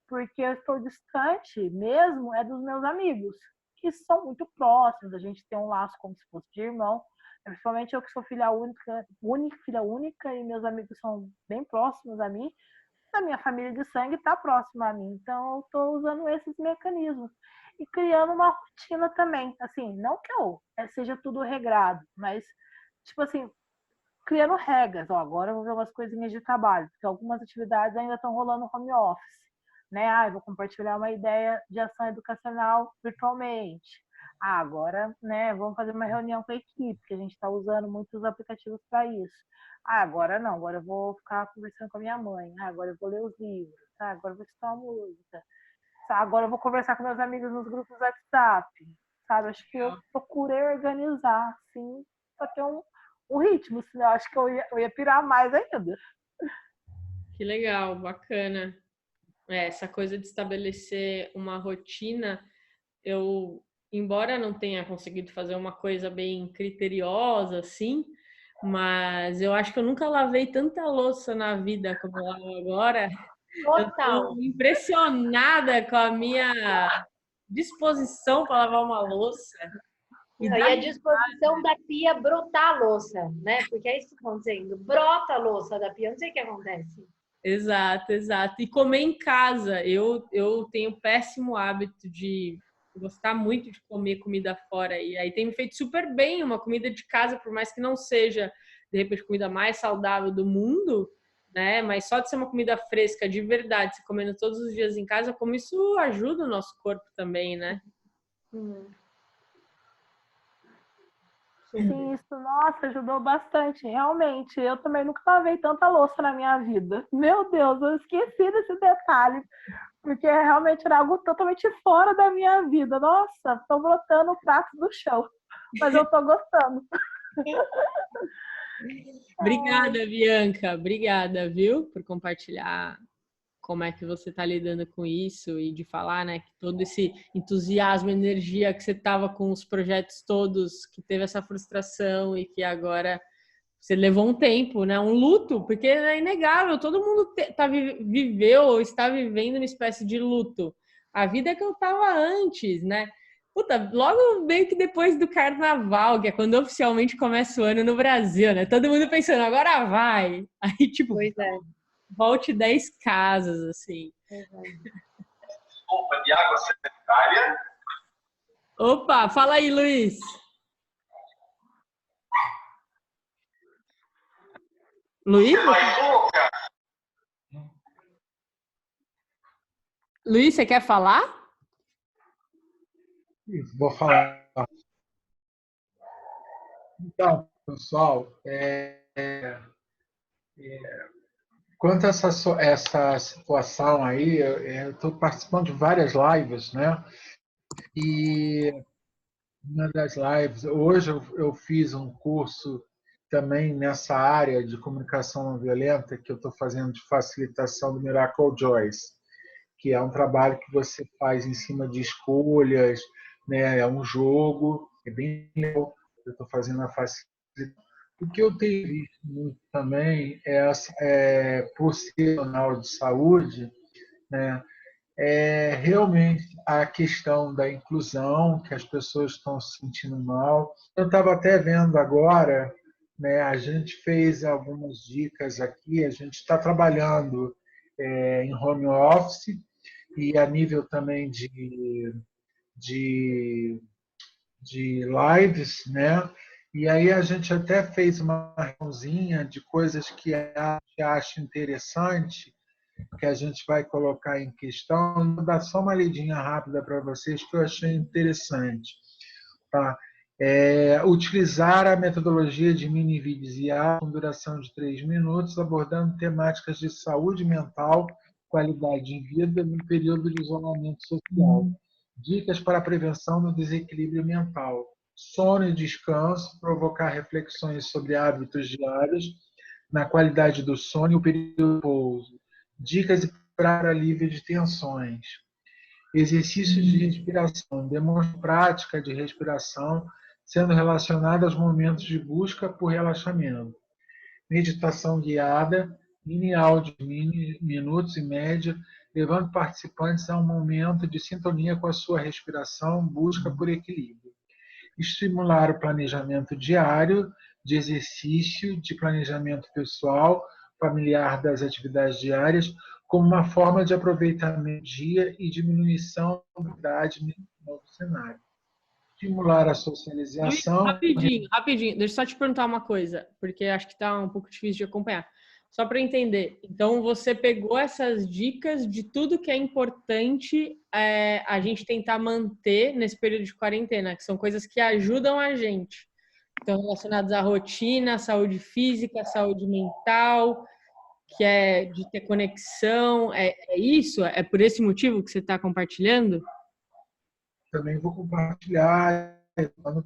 porque eu estou distante mesmo dos meus amigos, que são muito próximos, a gente tem um laço como se fosse de irmão, Principalmente eu que sou filha única, e meus amigos são bem próximos a mim. A minha família de sangue está próxima a mim, então eu estou usando esses mecanismos e criando uma rotina também, assim, não que eu seja tudo regrado, mas tipo assim, criando regras. Ó, agora eu vou ver umas coisinhas de trabalho, porque algumas atividades ainda estão rolando home office, né? Ah, eu vou compartilhar uma ideia de ação educacional virtualmente. Ah, agora, né, vamos fazer uma reunião com a equipe, que a gente está usando muitos aplicativos para isso. Ah, agora não, agora eu vou ficar conversando com a minha mãe. Ah, agora eu vou ler os livros. Ah, agora eu vou escutar uma música. Ah, agora eu vou conversar com meus amigos nos grupos WhatsApp. Sabe, acho que eu procurei organizar, assim, para ter um ritmo, senão eu acho que eu ia pirar mais ainda. Que legal, bacana. Essa coisa de estabelecer uma rotina, eu, embora não tenha conseguido fazer uma coisa bem criteriosa, assim, mas eu acho que eu nunca lavei tanta louça na vida como eu lavo agora. Eu Total. estou impressionada com a minha disposição para lavar uma louça. E a disposição da pia brotar a louça, né? Porque é isso que está acontecendo. Brota a louça da pia, não sei o que acontece. Exato, exato. E comer em casa. Eu tenho péssimo hábito de gostar muito de comer comida fora. E aí tem me feito super bem uma comida de casa, por mais que não seja, de repente, a comida mais saudável do mundo, né? Mas só de ser uma comida fresca, de verdade, se comendo todos os dias em casa, como isso ajuda o nosso corpo também, né? Sim, isso, nossa, ajudou bastante, realmente. Eu também nunca lavei tanta louça na minha vida. Meu Deus, eu esqueci desse detalhe, porque realmente era algo totalmente fora da minha vida. Nossa, estou brotando o prato do chão, mas eu estou gostando. Obrigada, Bianca. Obrigada, viu, por compartilhar como é que você está lidando com isso e de falar, né, que todo esse entusiasmo, energia que você estava com os projetos todos, que teve essa frustração e que agora você levou um tempo, né, um luto, porque é inegável, todo mundo viveu ou está vivendo uma espécie de luto. A vida que eu estava antes, né? Puta, logo meio que depois do carnaval, que é quando oficialmente começa o ano no Brasil, né? Todo mundo pensando, agora vai. Aí, tipo, Pois é. volte 10 casas, assim. Bomba de água sanitária. Opa, fala aí, Luiz. Luiz? Luiz, você quer falar? Vou falar. Então, pessoal, quanto a essa situação aí, eu estou participando de várias lives, né? E uma das lives, hoje eu fiz um curso também nessa área de comunicação não violenta, que eu estou fazendo de facilitação do Miracle Joyce, que é um trabalho que você faz em cima de escolhas, né? É um jogo, é bem legal. Eu estou fazendo a facilitação. O que eu tenho visto muito também por ser profissional de saúde, né? É realmente a questão da inclusão, que as pessoas estão se sentindo mal. Eu estava até vendo agora, né? A gente fez algumas dicas aqui, a gente está trabalhando em home office e a nível também de lives, né? E aí a gente até fez uma reuniãozinha de coisas que a gente acha interessante, que a gente vai colocar em questão. Vou dar só uma lidinha rápida para vocês que eu achei interessante. Tá? Utilizar a metodologia de mini vídeos IA com duração de 3 minutos, abordando temáticas de saúde mental, qualidade de vida no período de isolamento social. Dicas para a prevenção do desequilíbrio mental. Sono e descanso, provocar reflexões sobre hábitos diários na qualidade do sono e o período de pouso. Dicas para alívio de tensões. Exercícios de respiração. Demonstra prática de respiração sendo relacionada aos momentos de busca por relaxamento. Meditação guiada, mini áudio, minutos e média, levando participantes a um momento de sintonia com a sua respiração, busca por equilíbrio. estimular o planejamento diário de exercício, de planejamento pessoal, familiar das atividades diárias, como uma forma de aproveitamento do dia e diminuição da idade no novo cenário. Estimular a Luiz, socialização. rapidinho, deixa eu só te perguntar uma coisa, porque acho que está um pouco difícil de acompanhar. Só para entender, então você pegou essas dicas de tudo que é importante a gente tentar manter nesse período de quarentena, que são coisas que ajudam a gente. Então, relacionadas à rotina, saúde física, saúde mental, que é de ter conexão, é isso? É por esse motivo que você está compartilhando? Também vou compartilhar,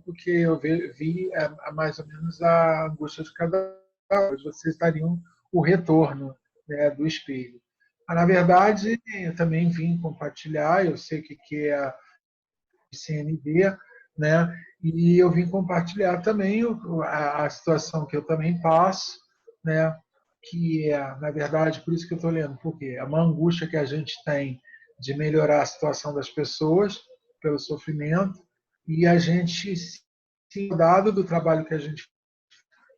porque eu vi mais ou menos a angústia de cada um. Vocês dariam o retorno, né, do espelho. Mas, na verdade, eu também vim compartilhar, eu sei o que é a CNV, né, e eu vim compartilhar também a situação que eu também passo, né, que é, na verdade, por isso que eu estou lendo, porque é uma angústia que a gente tem de melhorar a situação das pessoas pelo sofrimento, e a gente se dado do trabalho que a gente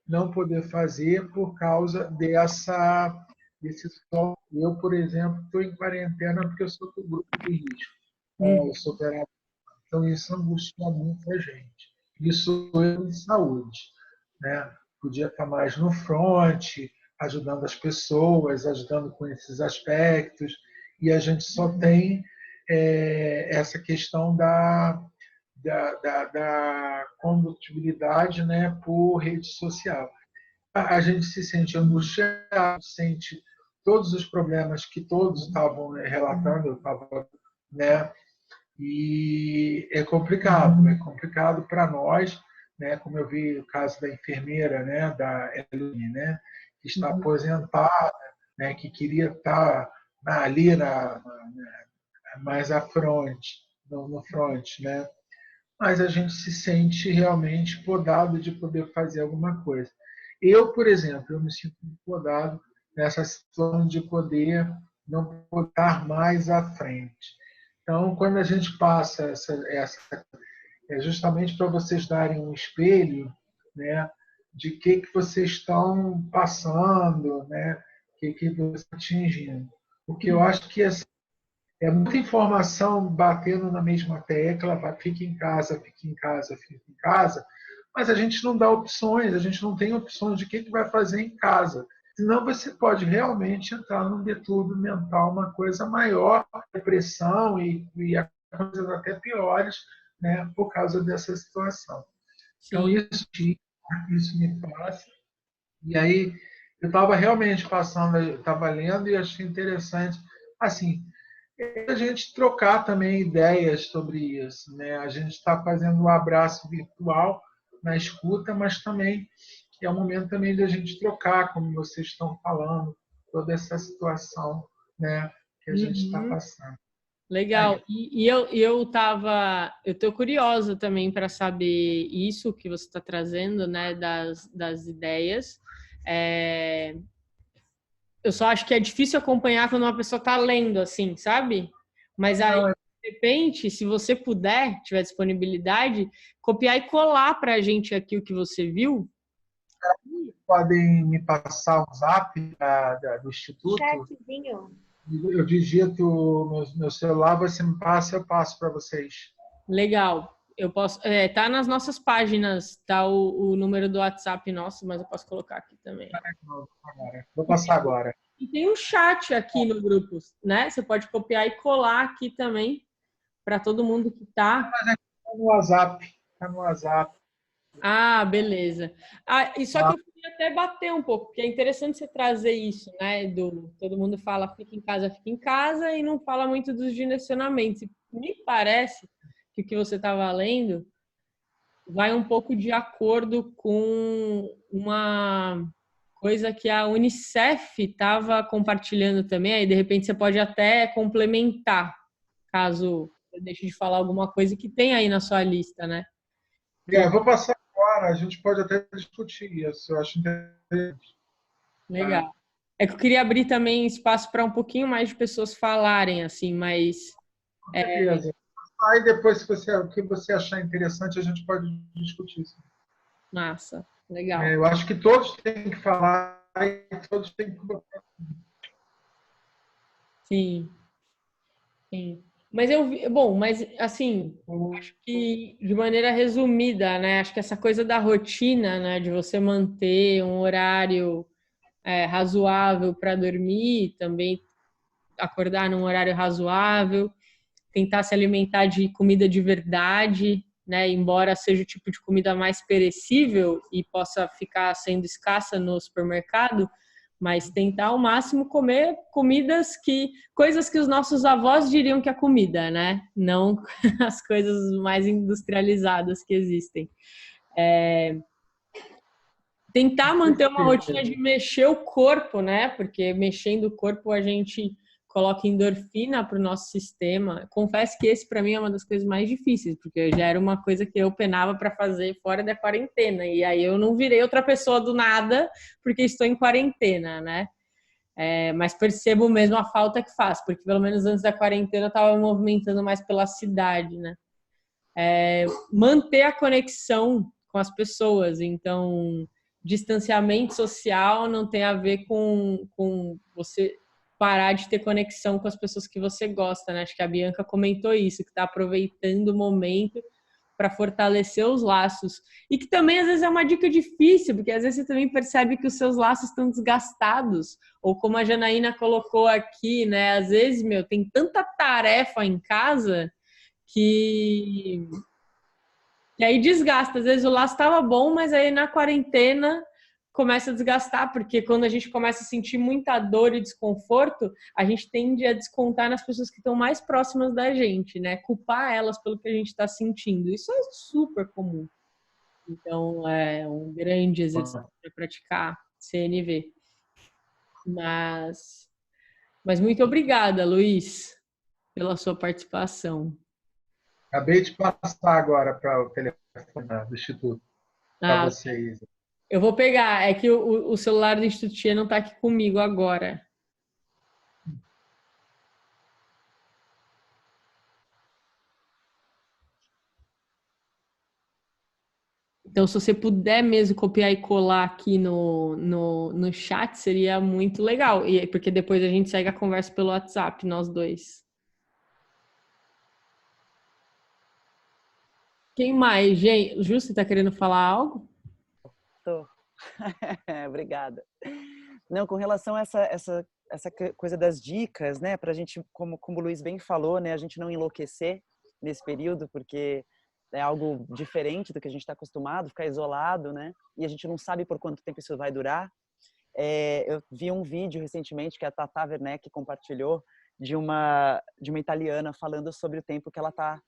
não poder fazer por causa desse sol. Eu, por exemplo, estou em quarentena porque eu sou do grupo de risco. Eu sou operado. Então, isso angustia muito a gente. Isso eu em saúde, né? Podia estar mais no front, ajudando as pessoas, ajudando com esses aspectos, e a gente só tem essa questão da condutibilidade, né, por rede social. A gente se sente angustiado, sente todos os problemas que todos estavam, né, relatando, né, e é complicado para nós, né, como eu vi o caso da enfermeira, né, da Eline, né, que está aposentada, né, que queria estar ali mais à frente, no front, né, mas a gente se sente realmente podado de poder fazer alguma coisa. Eu, por exemplo, eu me sinto podado nessa situação de poder não estar mais à frente. Então, quando a gente passa é justamente para vocês darem um espelho, né, de que vocês estão passando, né, que vocês estão atingindo. Porque eu acho que assim, é muita informação batendo na mesma tecla, fica em casa, fica em casa, fica em casa, mas a gente não dá opções, a gente não tem opções de o que vai fazer em casa. Senão você pode realmente entrar num distúrbio mental, uma coisa maior, depressão e coisas até piores, né, por causa dessa situação. Então, Sim. isso me passa. E aí, eu estava realmente passando, estava lendo e achei interessante, assim, a gente trocar também ideias sobre isso, né? A gente está fazendo um abraço virtual na escuta, mas também é um momento também de a gente trocar, como vocês estão falando, toda essa situação, né, que a gente está passando. Legal. E eu tô curiosa também para saber isso que você está trazendo, né, das ideias. Eu só acho que é difícil acompanhar quando uma pessoa está lendo, assim, sabe? Mas aí, de repente, se você puder, tiver disponibilidade, copiar e colar para a gente aqui o que você viu. Podem me passar o zap do Instituto? Chatzinho. Eu digito meu celular, você me passa, eu passo para vocês. Legal. Eu posso. Tá nas nossas páginas, tá o número do WhatsApp nosso, mas eu posso colocar aqui também. Vou passar agora. E tem um chat aqui no grupo, né? Você pode copiar e colar aqui também para todo mundo que tá. Está no WhatsApp. Está no WhatsApp. Ah, beleza. E só que eu queria até bater um pouco, porque é interessante você trazer isso, né? Todo mundo fala fica em casa e não fala muito dos direcionamentos. E me parece que o que você estava lendo vai um pouco de acordo com uma coisa que a Unicef estava compartilhando também, aí de repente você pode até complementar, caso eu deixe de falar alguma coisa que tem aí na sua lista, né? Eu vou passar agora, a gente pode até discutir isso, eu acho interessante. Legal. É que eu queria abrir também espaço para um pouquinho mais de pessoas falarem, assim, mas... Com certeza. Aí depois, se você, o que você achar interessante, a gente pode discutir isso. Massa, legal. Eu acho que todos têm que falar e todos têm que botar. Sim, sim. Mas eu vi, bom, mas assim, acho que de maneira resumida, né? Acho que essa coisa da rotina, né, de você manter um horário razoável para dormir, também acordar num horário razoável, tentar se alimentar de comida de verdade, né? Embora seja o tipo de comida mais perecível e possa ficar sendo escassa no supermercado, mas tentar ao máximo comer coisas que os nossos avós diriam que é comida, né? Não as coisas mais industrializadas que existem. Tentar manter uma rotina de mexer o corpo, né? Porque mexendo o corpo a gente coloca endorfina para o nosso sistema. Confesso que esse para mim é uma das coisas mais difíceis, porque já era uma coisa que eu penava para fazer fora da quarentena e aí eu não virei outra pessoa do nada porque estou em quarentena, né? Mas percebo mesmo a falta que faz, porque pelo menos antes da quarentena eu estava me movimentando mais pela cidade, né? Manter a conexão com as pessoas, então distanciamento social não tem a ver com você parar de ter conexão com as pessoas que você gosta, né? Acho que a Bianca comentou isso, que está aproveitando o momento para fortalecer os laços. E que também, às vezes, é uma dica difícil, porque às vezes você também percebe que os seus laços estão desgastados, ou como a Janaína colocou aqui, né? Às vezes, tem tanta tarefa em casa que aí desgasta. Às vezes o laço estava bom, mas aí na quarentena começa a desgastar, porque quando a gente começa a sentir muita dor e desconforto, a gente tende a descontar nas pessoas que estão mais próximas da gente, né? Culpar elas pelo que a gente está sentindo. Isso é super comum. Então, é um grande exercício para praticar CNV. Mas muito obrigada, Luiz, pela sua participação. Acabei de passar agora para o telefone do Instituto, para vocês. Eu vou pegar, é que o celular do Instituto Tia não está aqui comigo agora. Então, se você puder mesmo copiar e colar aqui no chat, seria muito legal. Porque depois a gente segue a conversa pelo WhatsApp, nós dois. Quem mais? Gente, Ju, você está querendo falar algo? Tô. Obrigada. Não, com relação a essa coisa das dicas, né, para a gente, como o Luiz bem falou, né, a gente não enlouquecer nesse período, porque é algo diferente do que a gente está acostumado, ficar isolado, né, e a gente não sabe por quanto tempo isso vai durar. Eu vi um vídeo recentemente que a Tata Werneck compartilhou de uma italiana falando sobre o tempo que ela tá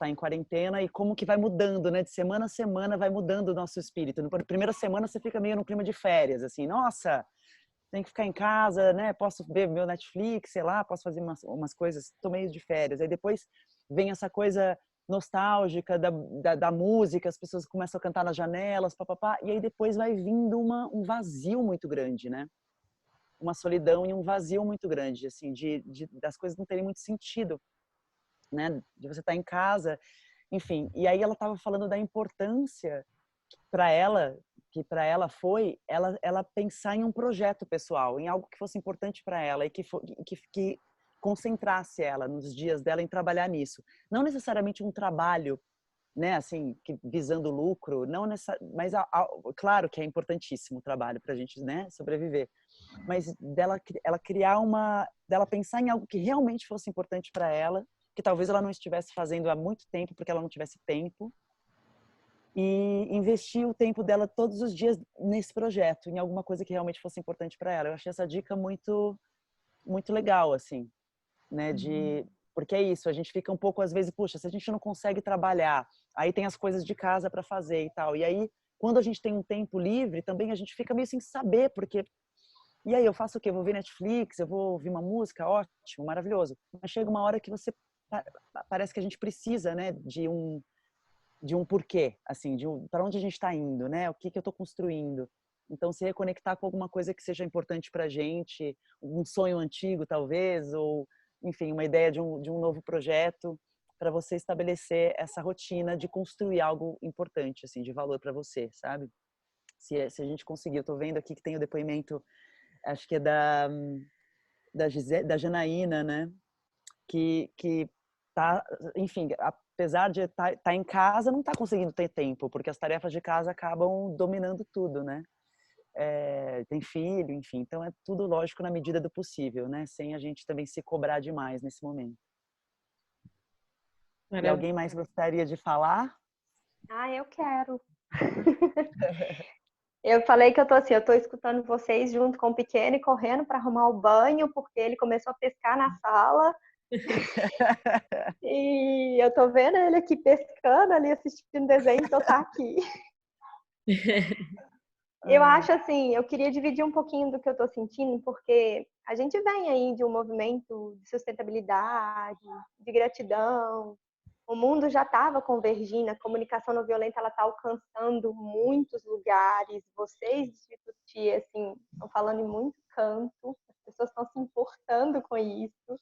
em quarentena e como que vai mudando, né? De semana a semana vai mudando o nosso espírito. Na primeira semana você fica meio no clima de férias, assim, nossa, tem que ficar em casa, né? Posso ver meu Netflix, sei lá, posso fazer umas coisas, tô meio de férias. Aí depois vem essa coisa nostálgica da música, as pessoas começam a cantar nas janelas, papapá, e aí depois vai vindo um vazio muito grande, né? Uma solidão e um vazio muito grande, assim, das coisas não terem muito sentido, né? De você estar em casa, enfim. E aí ela estava falando da importância para ela, que para ela foi ela pensar em um projeto pessoal, em algo que fosse importante para ela e que concentrasse ela nos dias dela em trabalhar nisso. Não necessariamente um trabalho, né, assim, visando lucro, não mas claro que é importantíssimo o trabalho para a gente, né, sobreviver. Mas ela criar dela pensar em algo que realmente fosse importante para ela, que talvez ela não estivesse fazendo há muito tempo porque ela não tivesse tempo, e investir o tempo dela todos os dias nesse projeto, em alguma coisa que realmente fosse importante para ela. Eu achei essa dica muito muito legal, assim, né, porque é isso, a gente fica um pouco às vezes, puxa, se a gente não consegue trabalhar, aí tem as coisas de casa para fazer e tal. E aí, quando a gente tem um tempo livre, também a gente fica meio sem saber, porque e aí eu faço o quê? Eu vou ver Netflix, eu vou ouvir uma música, ótimo, maravilhoso. Mas chega uma hora que parece que a gente precisa, né, de um porquê, assim, para onde a gente está indo, né? O que eu estou construindo. Então, se reconectar com alguma coisa que seja importante para a gente, um sonho antigo, talvez, ou, enfim, uma ideia de um novo projeto, para você estabelecer essa rotina de construir algo importante, assim, de valor para você, sabe? Se a gente conseguir, eu tô vendo aqui que tem o depoimento, acho que é da Janaína, né? Que tá, enfim, apesar de tá em casa, não tá conseguindo ter tempo, porque as tarefas de casa acabam dominando tudo, né? Tem filho, enfim, então é tudo lógico na medida do possível, né? Sem a gente também se cobrar demais nesse momento. E alguém mais gostaria de falar? Eu quero. Eu falei que eu tô escutando vocês junto com o pequeno e correndo para arrumar o banho, porque ele começou a pescar na sala. E eu tô vendo ele aqui pescando, ali assistindo desenho, então tá aqui. Eu acho assim, eu queria dividir um pouquinho do que eu tô sentindo, porque a gente vem aí de um movimento de sustentabilidade, de gratidão. O mundo já estava convergindo, a comunicação não violenta ela está alcançando muitos lugares. Vocês, Instituti, assim, estão falando em muito canto, as pessoas estão se importando com isso.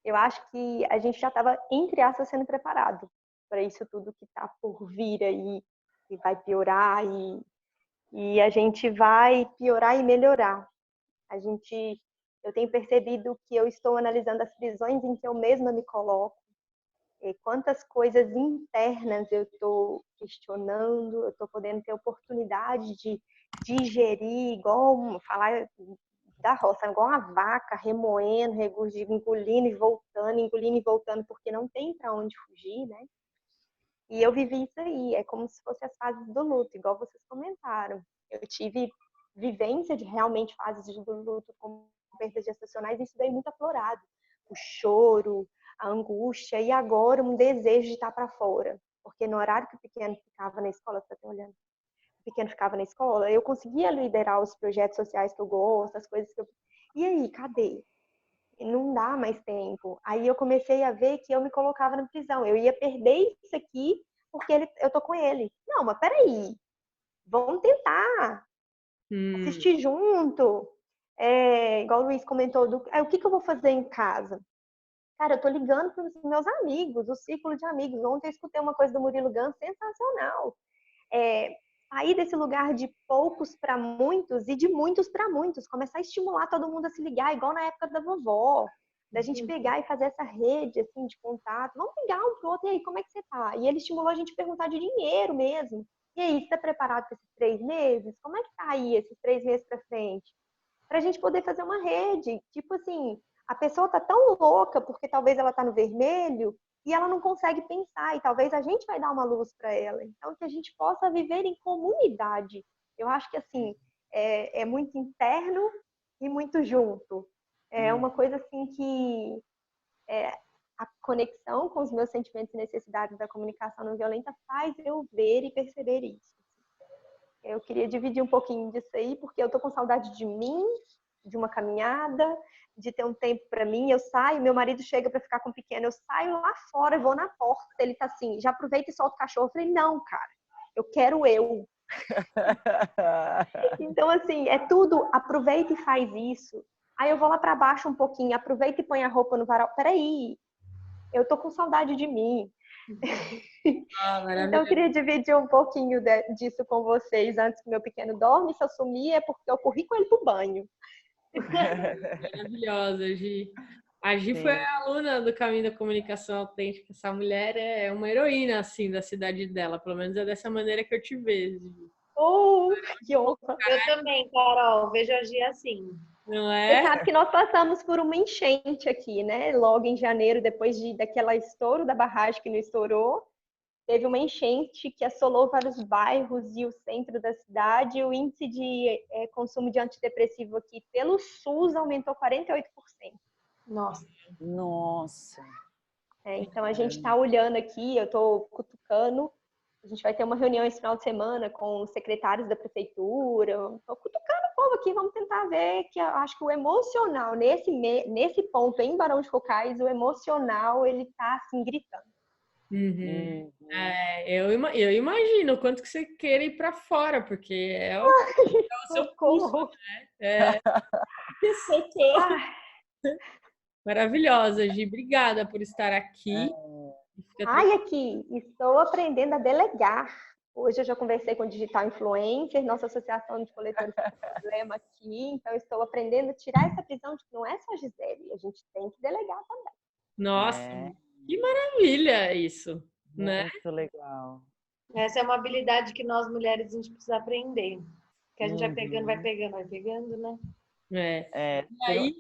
Eu acho que a gente já estava, entre aspas, sendo preparado para isso tudo que está por vir aí, e vai piorar, e a gente vai piorar e melhorar. Eu tenho percebido que eu estou analisando as prisões em que eu mesma me coloco, quantas coisas internas eu estou questionando, eu estou podendo ter oportunidade de digerir, igual falar da roça, igual uma vaca, remoendo, engolindo e voltando, porque não tem para onde fugir, né? E eu vivi isso aí, é como se fossem as fases do luto, igual vocês comentaram. Eu tive vivência de realmente fases do luto com perdas gestacionais, e isso daí muito aflorado. O choro, a angústia, e agora um desejo de estar para fora. Porque no horário que o pequeno ficava na escola, você está olhando, o pequeno ficava na escola, eu conseguia liderar os projetos sociais que eu gosto, as coisas que eu... E aí, cadê? Não dá mais tempo. Aí eu comecei a ver que eu me colocava na prisão. Eu ia perder isso aqui porque eu tô com ele. Não, mas peraí. Vamos tentar. Assistir junto. Igual o Luiz comentou, o que eu vou fazer em casa? Cara, eu tô ligando para os meus amigos, o círculo de amigos. Ontem eu escutei uma coisa do Murilo Gun sensacional. Sair desse lugar de poucos para muitos e de muitos para muitos. Começar a estimular todo mundo a se ligar, igual na época da vovó. Da gente pegar e fazer essa rede assim, de contato. Vamos ligar um pro outro, e aí, como é que você tá? E ele estimulou a gente a perguntar de dinheiro mesmo. E aí, você tá preparado para esses 3 meses? Como é que tá aí esses 3 meses para frente? Pra gente poder fazer uma rede. Tipo assim, a pessoa tá tão louca porque talvez ela tá no vermelho e ela não consegue pensar, e talvez a gente vai dar uma luz para ela. Então, que a gente possa viver em comunidade. Eu acho que, assim, é muito interno e muito junto. É uma coisa, assim, que a conexão com os meus sentimentos e necessidades da comunicação não violenta faz eu ver e perceber isso. Eu queria dividir um pouquinho disso aí, porque eu tô com saudade de mim, de uma caminhada, de ter um tempo para mim. Eu saio, meu marido chega para ficar com o pequeno, eu saio lá fora, vou na porta, ele tá assim, já aproveita e solta o cachorro. Eu falei, não, cara, eu quero eu. Então, assim, é tudo, aproveita e faz isso. Aí eu vou lá para baixo um pouquinho, aproveita e põe a roupa no varal. Peraí, eu tô com saudade de mim. Então, eu queria dividir um pouquinho disso com vocês antes que meu pequeno dorme. Se eu sumir é porque eu corri com ele pro banho. Maravilhosa, Gi. A Gi foi a aluna do Caminho da Comunicação Autêntica. Essa mulher é uma heroína, assim, da cidade dela. Pelo menos é dessa maneira que eu te vejo. Que honra. Eu também, Carol. Vejo a Gi assim. Não é? Você sabe que nós passamos por uma enchente aqui, né? Logo em janeiro, depois daquela estouro da barragem que não estourou, teve uma enchente que assolou vários bairros e o centro da cidade. O índice de consumo de antidepressivo aqui pelo SUS aumentou 48%. Nossa. Então, a gente está olhando aqui, eu estou cutucando. A gente vai ter uma reunião esse final de semana com os secretários da prefeitura. Estou cutucando o povo aqui, vamos tentar ver, que eu acho que o emocional, nesse ponto, em Barão de Cocais, o emocional, ele está assim, gritando. Eu imagino o quanto que você queira ir para fora, porque é o seu curso, né? Socorro. Maravilhosa, Gi. Obrigada por estar aqui. Ai, aqui, estou aprendendo a delegar. Hoje eu já conversei com o Digital Influencer, nossa associação de coletores com problema aqui, então estou aprendendo a tirar essa prisão de que não é só a Gisele, a gente tem que delegar também. Nossa, que maravilha isso, né? Muito legal. Essa é uma habilidade que nós mulheres a gente precisa aprender. Que a gente vai pegando, né? E aí,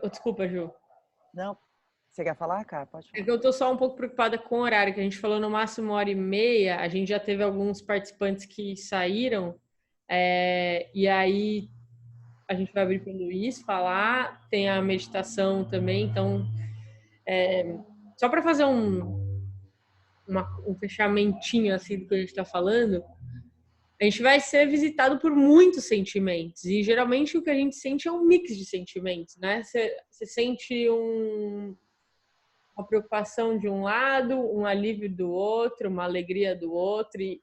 desculpa, Ju. Não, você quer falar, Cá? Pode falar. É que eu tô só um pouco preocupada com o horário, que a gente falou no máximo 1h30, a gente já teve alguns participantes que saíram, e aí a gente vai abrir para o Luiz falar, tem a meditação também, então só para fazer um fechamentinho assim do que a gente está falando, a gente vai ser visitado por muitos sentimentos, e geralmente o que a gente sente é um mix de sentimentos, né? Você sente uma preocupação de um lado, um alívio do outro, uma alegria do outro, e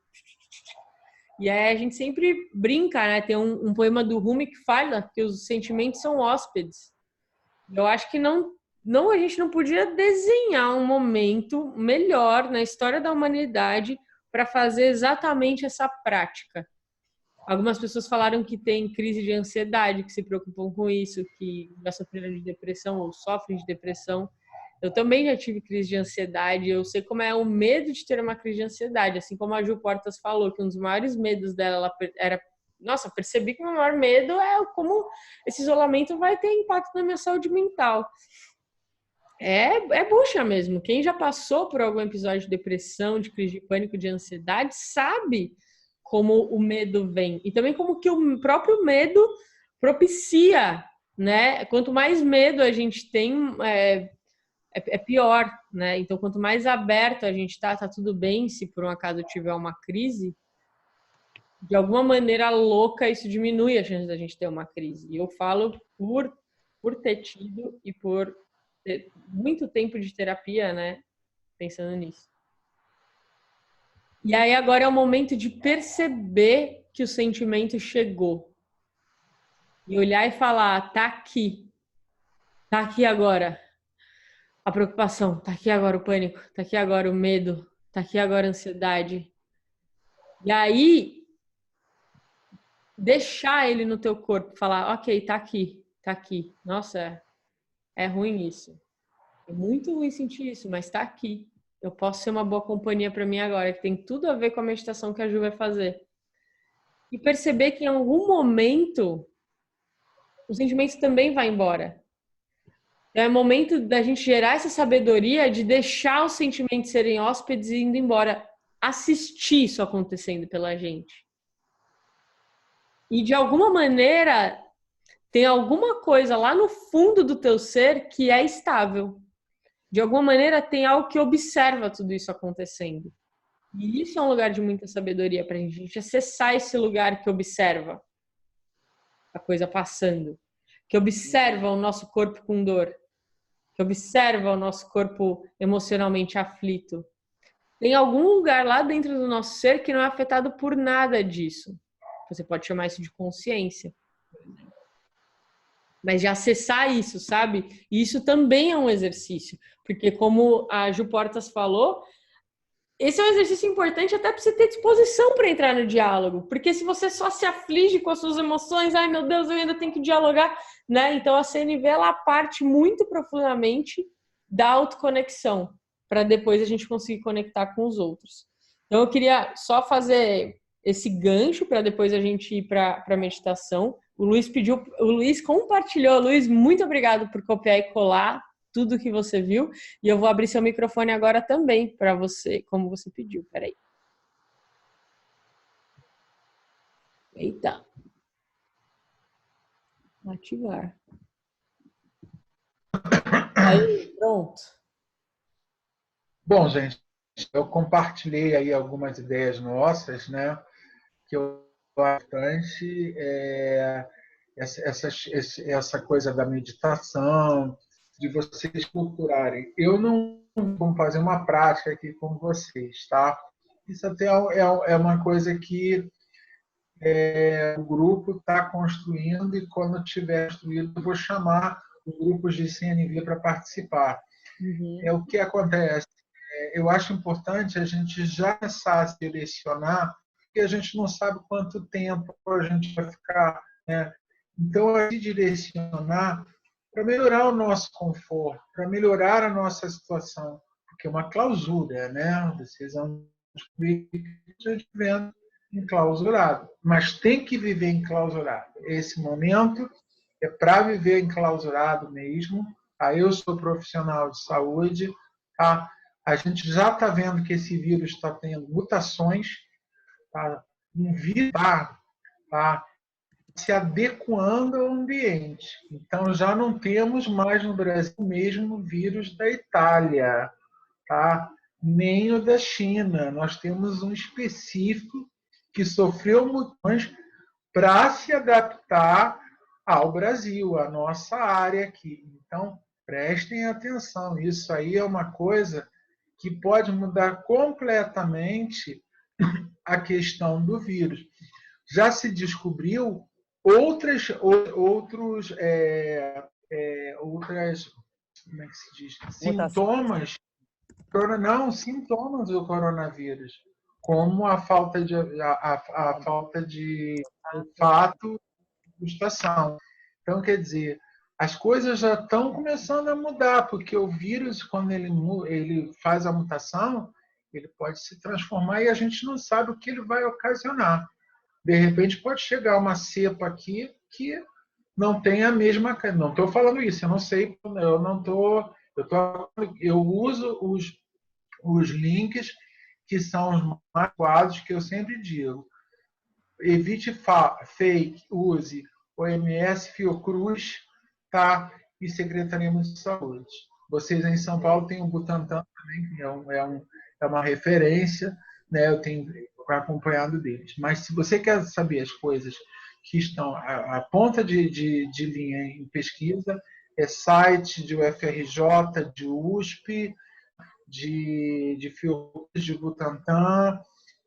aí a gente sempre brinca, né? Tem um poema do Rumi que fala que os sentimentos são hóspedes. Eu acho que a gente não podia desenhar um momento melhor na história da humanidade para fazer exatamente essa prática. Algumas pessoas falaram que tem crise de ansiedade, que se preocupam com isso, que já sofreram de depressão ou sofrem de depressão. Eu também já tive crise de ansiedade, eu sei como é o medo de ter uma crise de ansiedade, assim como a Ju Portas falou, que um dos maiores medos dela era... Nossa, percebi que o meu maior medo é como esse isolamento vai ter impacto na minha saúde mental. É bucha mesmo. Quem já passou por algum episódio de depressão, de crise de pânico, de ansiedade, sabe como o medo vem. E também como que o próprio medo propicia, né? Quanto mais medo a gente tem, é pior, né? Então, quanto mais aberto a gente tá tudo bem se por um acaso tiver uma crise, de alguma maneira louca isso diminui a chance da gente ter uma crise. E eu falo por ter tido e por ter muito tempo de terapia, né? Pensando nisso. E aí agora é o momento de perceber que o sentimento chegou. E olhar e falar, tá aqui agora a preocupação, tá aqui agora o pânico, tá aqui agora o medo, tá aqui agora a ansiedade. E aí, deixar ele no teu corpo, falar, ok, tá aqui. Nossa, é ruim isso. É muito ruim sentir isso, mas tá aqui. Eu posso ser uma boa companhia para mim agora, que tem tudo a ver com a meditação que a Ju vai fazer. E perceber que em algum momento o sentimento também vai embora. É o momento da gente gerar essa sabedoria de deixar os sentimentos serem hóspedes e indo embora. Assistir isso acontecendo pela gente. E de alguma maneira tem alguma coisa lá no fundo do teu ser que é estável. De alguma maneira tem algo que observa tudo isso acontecendo. E isso é um lugar de muita sabedoria pra gente acessar esse lugar que observa a coisa passando. Que observa o nosso corpo com dor. Que observa o nosso corpo emocionalmente aflito. Tem algum lugar lá dentro do nosso ser que não é afetado por nada disso. Você pode chamar isso de consciência. Mas de acessar isso, sabe? E isso também é um exercício. Porque como a Ju Portas falou, esse é um exercício importante até para você ter disposição para entrar no diálogo. Porque se você só se aflige com as suas emoções, ai meu Deus, eu ainda tenho que dialogar, né? Então a CNV, ela parte muito profundamente da autoconexão, para depois a gente conseguir conectar com os outros. Então eu queria só fazer esse gancho para depois a gente ir para a meditação. O Luiz compartilhou. Luiz, muito obrigado por copiar e colar tudo que você viu. E eu vou abrir seu microfone agora também para você, como você pediu. Peraí. Eita. Ativar. Aí, pronto. Bom, gente, eu compartilhei aí algumas ideias nossas, né? Que eu acho importante essa coisa da meditação, de vocês estruturarem. Eu não vou fazer uma prática aqui com vocês, tá? Isso até é uma coisa que o grupo está construindo e quando tiver construído eu vou chamar os grupos de CNV para participar. Uhum. O que acontece? eu acho importante a gente já começar a se direcionar, porque a gente não sabe quanto tempo a gente vai ficar, né? Então, a se direcionar para melhorar o nosso conforto, para melhorar a nossa situação, porque é uma clausura, né? Vocês vão descobrir que a gente vivendo enclausurado, mas tem que viver enclausurado. Esse momento é para viver enclausurado mesmo. Tá? Eu sou profissional de saúde, tá? A gente já está vendo que esse vírus está tendo mutações, tá? Um vírus tá se adequando ao ambiente. Então, já não temos mais no Brasil o mesmo vírus da Itália, tá? Nem o da China. Nós temos um específico que sofreu mutações para se adaptar ao Brasil, à nossa área aqui. Então, prestem atenção. Isso aí é uma coisa que pode mudar completamente a questão do vírus. Já se descobriu outras, como é que se diz? Sintomas do coronavírus, como a falta de olfato e gustação. Então, quer dizer, as coisas já estão começando a mudar, porque o vírus, quando ele faz a mutação, ele pode se transformar e a gente não sabe o que ele vai ocasionar. De repente, pode chegar uma cepa aqui que não tem a mesma... Não estou falando isso, eu não sei, eu não estou... Eu uso os links que são os mais adequados, que eu sempre digo. Evite fake, use OMS, Fiocruz, tá? E Secretaria Municipal de Saúde. Vocês em São Paulo têm o Butantan também, que é uma referência, né? Eu tenho acompanhado deles. Mas se você quer saber as coisas que estão à ponta de linha em pesquisa, é site de UFRJ, de USP, de Fiocruz, de Butantan,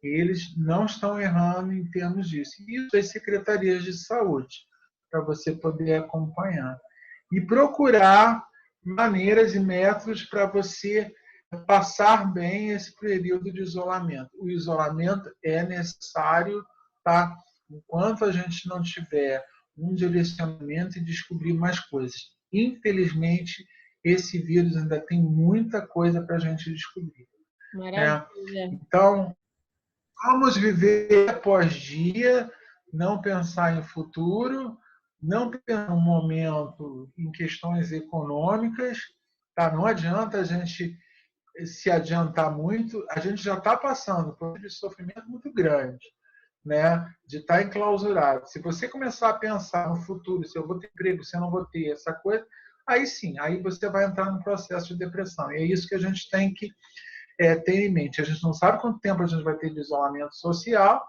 eles não estão errando em termos disso. E as secretarias de saúde, para você poder acompanhar. E procurar maneiras e métodos para você passar bem esse período de isolamento. O isolamento é necessário, tá? Enquanto a gente não tiver um direcionamento e descobrir mais coisas. Infelizmente, esse vírus ainda tem muita coisa para a gente descobrir. Maravilha. Então, vamos viver após dia, não pensar em futuro, não pensar no momento em questões econômicas. Tá? Não adianta a gente se adiantar muito, a gente já está passando por um sofrimento muito grande, né? De estar enclausurado. Se você começar a pensar no futuro, se eu vou ter emprego, se eu não vou ter essa coisa, aí sim, aí você vai entrar num processo de depressão. E é isso que a gente tem que ter em mente. A gente não sabe quanto tempo a gente vai ter de isolamento social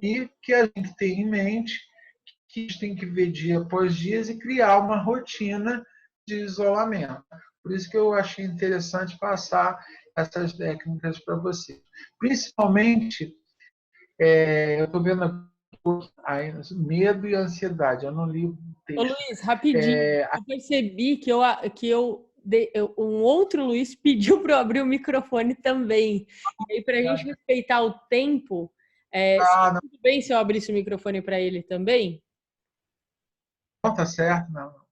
e que a gente tem em mente que a gente tem que ver dia após dia e criar uma rotina de isolamento. Por isso que eu achei interessante passar essas técnicas para vocês. Principalmente, eu estou vendo aí, medo e ansiedade. Eu não li o texto. Ô, Luiz, rapidinho. Eu percebi que um outro Luiz pediu para eu abrir o microfone também. E aí, para a gente respeitar o tempo, tudo bem se eu abrisse o microfone para ele também? Não, tá certo, não.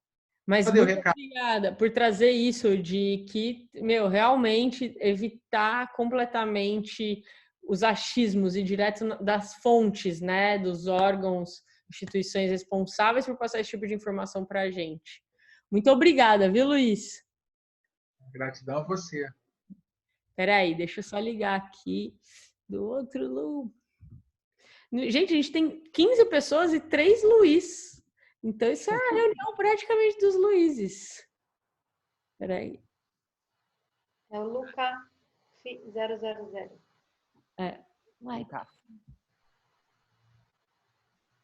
Mas muito obrigada por trazer isso de que, realmente evitar completamente os achismos e direto das fontes, né, dos órgãos, instituições responsáveis por passar esse tipo de informação para a gente. Muito obrigada, viu, Luiz? Gratidão a você. Espera aí, deixa eu só ligar aqui do outro Lu. Gente, a gente tem 15 pessoas e 3 Luiz. Então, isso é a reunião praticamente dos Luizes. Espera aí. É o Luca 000. Vai, tá.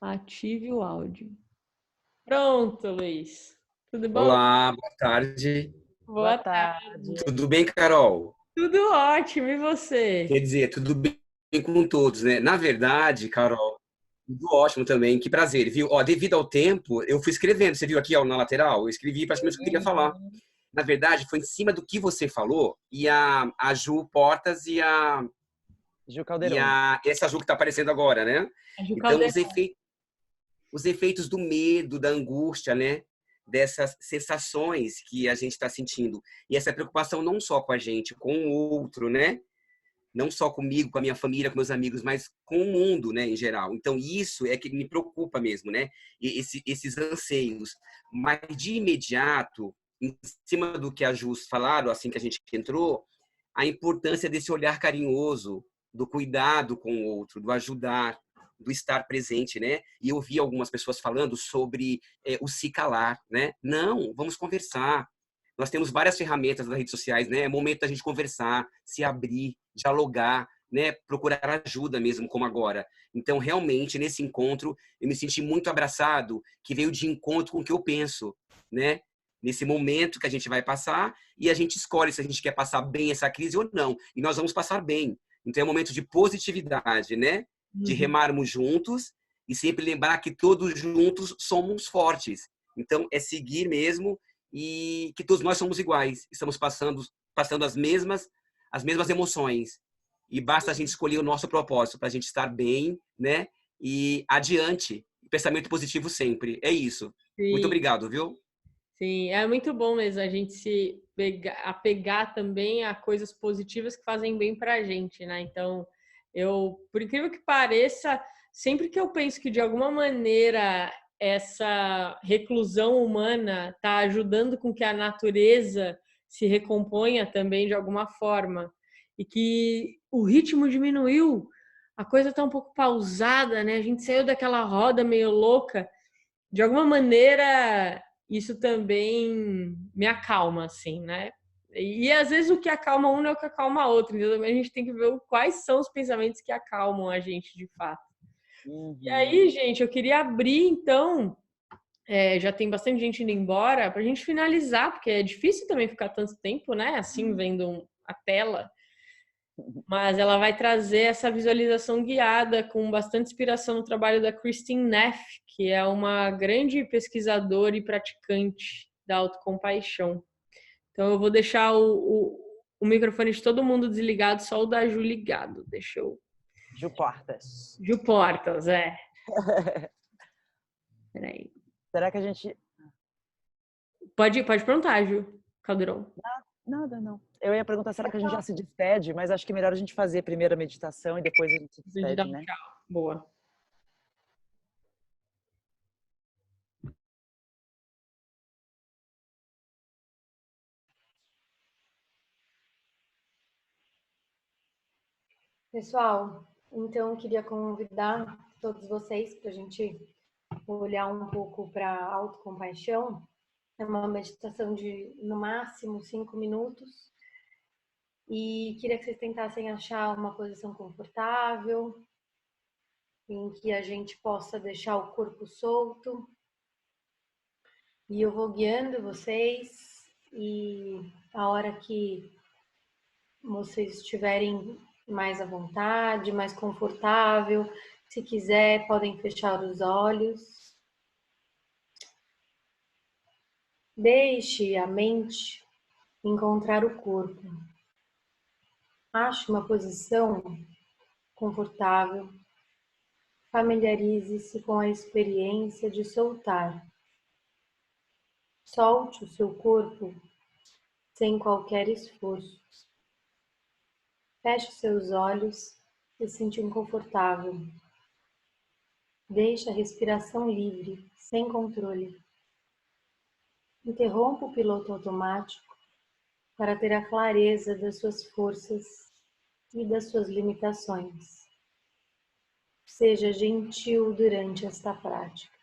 Ative o áudio. Pronto, Luiz. Tudo bom? Olá, boa tarde. Boa tarde. Tudo bem, Carol? Tudo ótimo, e você? Quer dizer, tudo bem com todos, né? Na verdade, Carol, tudo ótimo também, que prazer, viu? Ó, devido ao tempo, eu fui escrevendo, você viu aqui ó, na lateral? Eu escrevi praticamente o que eu queria falar. na verdade, foi em cima do que você falou, e a Ju Portas Gil Caldeirão. essa Ju que está aparecendo agora, né? A Ju Então, Caldeirão. os efeitos do medo, da angústia, né? Dessas sensações que a gente está sentindo. E essa preocupação não só com a gente, com o outro, né? Não só comigo, com a minha família, com meus amigos, mas com o mundo, né, em geral. Então, isso é que me preocupa mesmo, né? Esses anseios. Mas, de imediato, em cima do que a Jus falaram, assim que a gente entrou, a importância desse olhar carinhoso, do cuidado com o outro, do ajudar, do estar presente, né? E eu vi algumas pessoas falando sobre o se calar, né? Não, vamos conversar. Nós temos várias ferramentas nas redes sociais, né? É momento da gente conversar, se abrir, dialogar, né? Procurar ajuda mesmo, como agora. Então, realmente, nesse encontro, eu me senti muito abraçado, que veio de encontro com o que eu penso, né? Nesse momento que a gente vai passar e a gente escolhe se a gente quer passar bem essa crise ou não. E nós vamos passar bem. Então, é um momento de positividade, né? De remarmos juntos e sempre lembrar que todos juntos somos fortes. Então, é seguir mesmo e que todos nós somos iguais, estamos passando as mesmas emoções. E basta a gente escolher o nosso propósito para a gente estar bem, né? E adiante, pensamento positivo sempre. É isso. Muito Sim, obrigado, viu? sim, é muito bom mesmo a gente se apegar também a coisas positivas que fazem bem pra gente, né? Então, por incrível que pareça, sempre que eu penso que de alguma maneira essa reclusão humana está ajudando com que a natureza se recomponha também de alguma forma e que o ritmo diminuiu, a coisa está um pouco pausada, né? A gente saiu daquela roda meio louca. De alguma maneira, isso também me acalma, assim, né? E às vezes o que acalma um não é o que acalma outro, então também a gente tem que ver quais são os pensamentos que acalmam a gente de fato. E aí, gente, eu queria abrir, então, já tem bastante gente indo embora, para a gente finalizar, porque é difícil também ficar tanto tempo, né, assim, vendo a tela. Mas ela vai trazer essa visualização guiada com bastante inspiração no trabalho da Christine Neff, que é uma grande pesquisadora e praticante da autocompaixão. Então eu vou deixar o microfone de todo mundo desligado, só o da Ju ligado. Deixa eu... Gil Portas. Ju Portas, é. Peraí. Será que a gente... Pode perguntar, Ju Caldeirão. Nada, não. Eu ia perguntar, será que a gente já se despede? Mas acho que é melhor a gente fazer primeiro a meditação e depois a gente se despede, né? Tchau. Boa. Pessoal, então eu queria convidar todos vocês para a gente olhar um pouco para a autocompaixão. É uma meditação de, no máximo, 5 minutos. E queria que vocês tentassem achar uma posição confortável, em que a gente possa deixar o corpo solto. E eu vou guiando vocês, e a hora que vocês estiverem mais à vontade, mais confortável, se quiser, podem fechar os olhos. Deixe a mente encontrar o corpo. Ache uma posição confortável. Familiarize-se com a experiência de soltar. Solte o seu corpo sem qualquer esforço. Feche seus olhos, se sentindo confortável. Deixe a respiração livre, sem controle. Interrompa o piloto automático para ter a clareza das suas forças e das suas limitações. Seja gentil durante esta prática.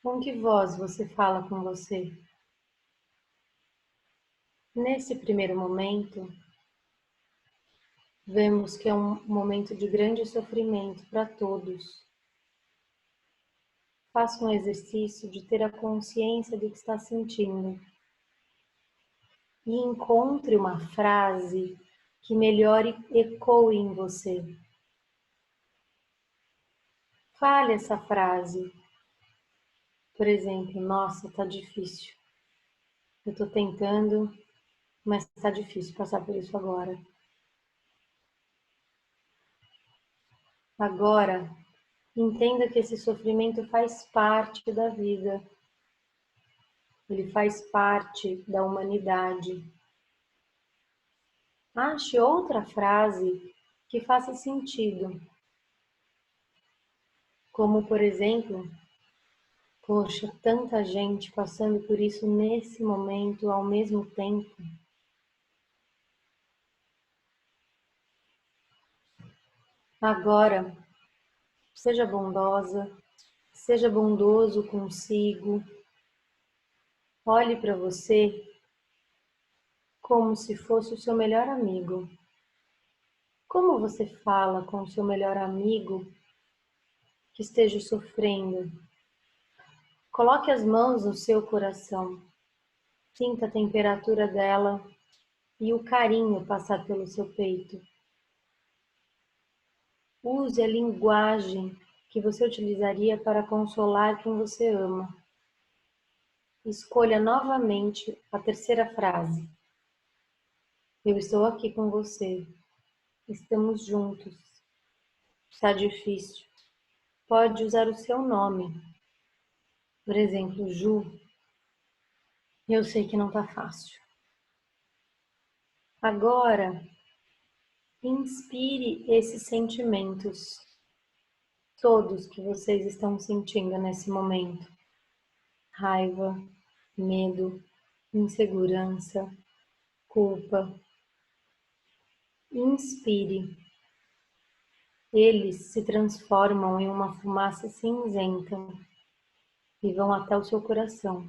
Com que voz você fala com você? Nesse primeiro momento, vemos que é um momento de grande sofrimento para todos. Faça um exercício de ter a consciência do que está sentindo e encontre uma frase que melhor ecoe em você. Fale essa frase. Por exemplo, nossa, tá difícil. Eu tô tentando, mas tá difícil passar por isso agora. Agora, entenda que esse sofrimento faz parte da vida. Ele faz parte da humanidade. Ache outra frase que faça sentido. Como, por exemplo, poxa, tanta gente passando por isso nesse momento ao mesmo tempo. Agora, seja bondosa, seja bondoso consigo. Olhe para você como se fosse o seu melhor amigo. Como você fala com o seu melhor amigo que esteja sofrendo? Coloque as mãos no seu coração. Sinta a temperatura dela e o carinho passar pelo seu peito. Use a linguagem que você utilizaria para consolar quem você ama. Escolha novamente a terceira frase. Eu estou aqui com você. Estamos juntos. Está difícil. Pode usar o seu nome. Por exemplo, Ju. Eu sei que não está fácil. Agora, inspire esses sentimentos. Todos que vocês estão sentindo nesse momento. Raiva, medo, insegurança, culpa. Inspire. Eles se transformam em uma fumaça cinzenta e vão até o seu coração.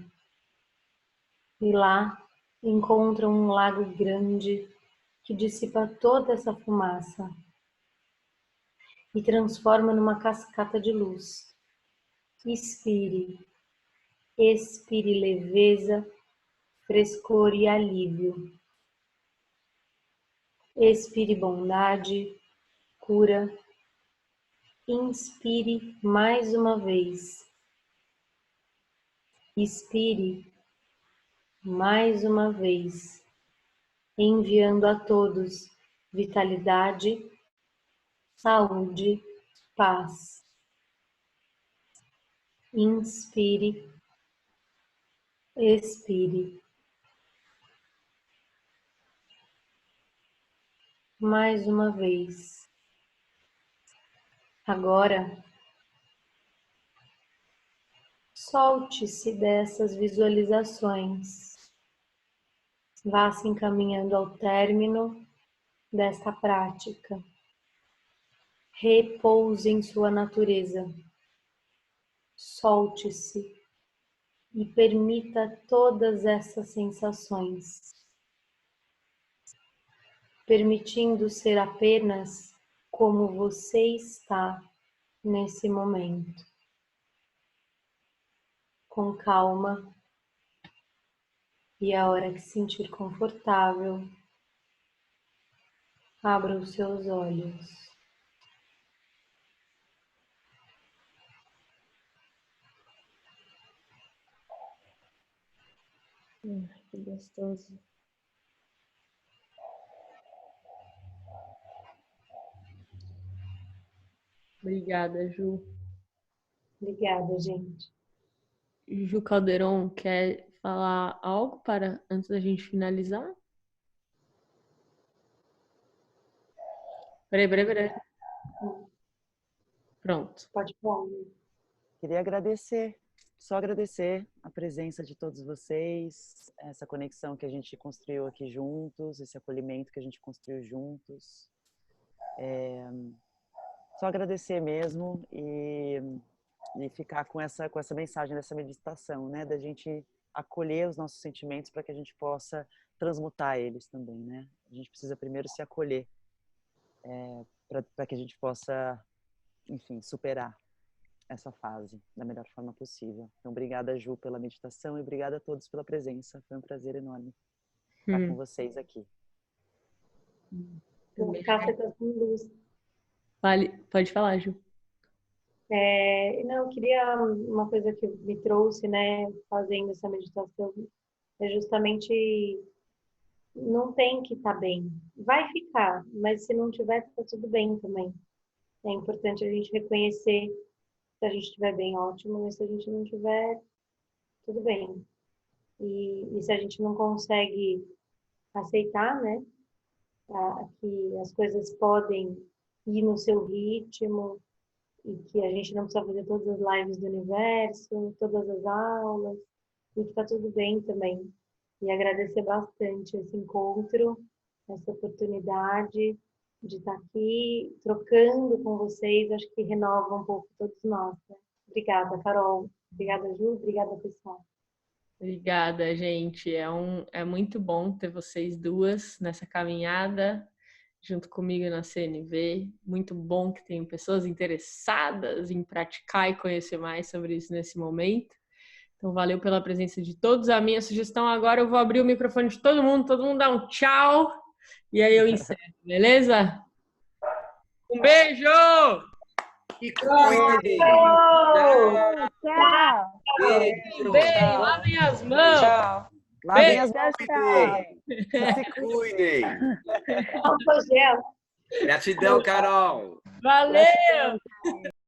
E lá encontram um lago grande que dissipa toda essa fumaça e transforma numa cascata de luz. Expire. Expire leveza, frescor e alívio. Expire bondade, cura. Inspire mais uma vez. Expire mais uma vez, enviando a todos vitalidade, saúde, paz. Inspire, expire. Mais uma vez. Agora, solte-se dessas visualizações. Vá se encaminhando ao término desta prática. Repouse em sua natureza. Solte-se e permita todas essas sensações, permitindo ser apenas como você está nesse momento. Com calma e a hora que se sentir confortável, abra os seus olhos. Que gostoso. Obrigada, Ju. Obrigada, gente. Ju Calderon, quer falar algo para antes da gente finalizar? Peraí. Pronto. Pode falar. Queria agradecer, só agradecer a presença de todos vocês, essa conexão que a gente construiu aqui juntos, esse acolhimento que a gente construiu juntos. Só agradecer mesmo e ficar com essa mensagem dessa meditação, né? Da gente acolher os nossos sentimentos para que a gente possa transmutar eles também, né? A gente precisa primeiro se acolher para que a gente possa, enfim, superar essa fase da melhor forma possível. Então, obrigada, Ju, pela meditação e obrigada a todos pela presença. Foi um prazer enorme estar com vocês aqui. Pode falar, Ju. Não, eu queria uma coisa que me trouxe, né, fazendo essa meditação, É justamente não tem que estar bem. Vai ficar, mas se não tiver, tá tudo bem também. É importante a gente reconhecer se a gente estiver bem, ótimo, mas se a gente não tiver, tudo bem. E se a gente não consegue aceitar, né, que as coisas podem ir no seu ritmo e que a gente não precisa fazer todas as lives do universo, todas as aulas, e que tá tudo bem também. E agradecer bastante esse encontro, essa oportunidade de estar aqui trocando com vocês, acho que renova um pouco todos nós. Né? Obrigada, Carol. Obrigada, Ju. Obrigada, pessoal. Obrigada, gente. É muito bom ter vocês duas nessa caminhada junto comigo na CNV. Muito bom que tem pessoas interessadas em praticar e conhecer mais sobre isso nesse momento. Então, valeu pela presença de todos. A minha sugestão agora, eu vou abrir o microfone de todo mundo dá um tchau, e aí eu encerro, beleza? Um beijo! E cuidem! Tchau! Bem, lavem as mãos! Tchau! Lavem as mãos! Se cuidem! Álcool gel. Gratidão, Carol! Valeu!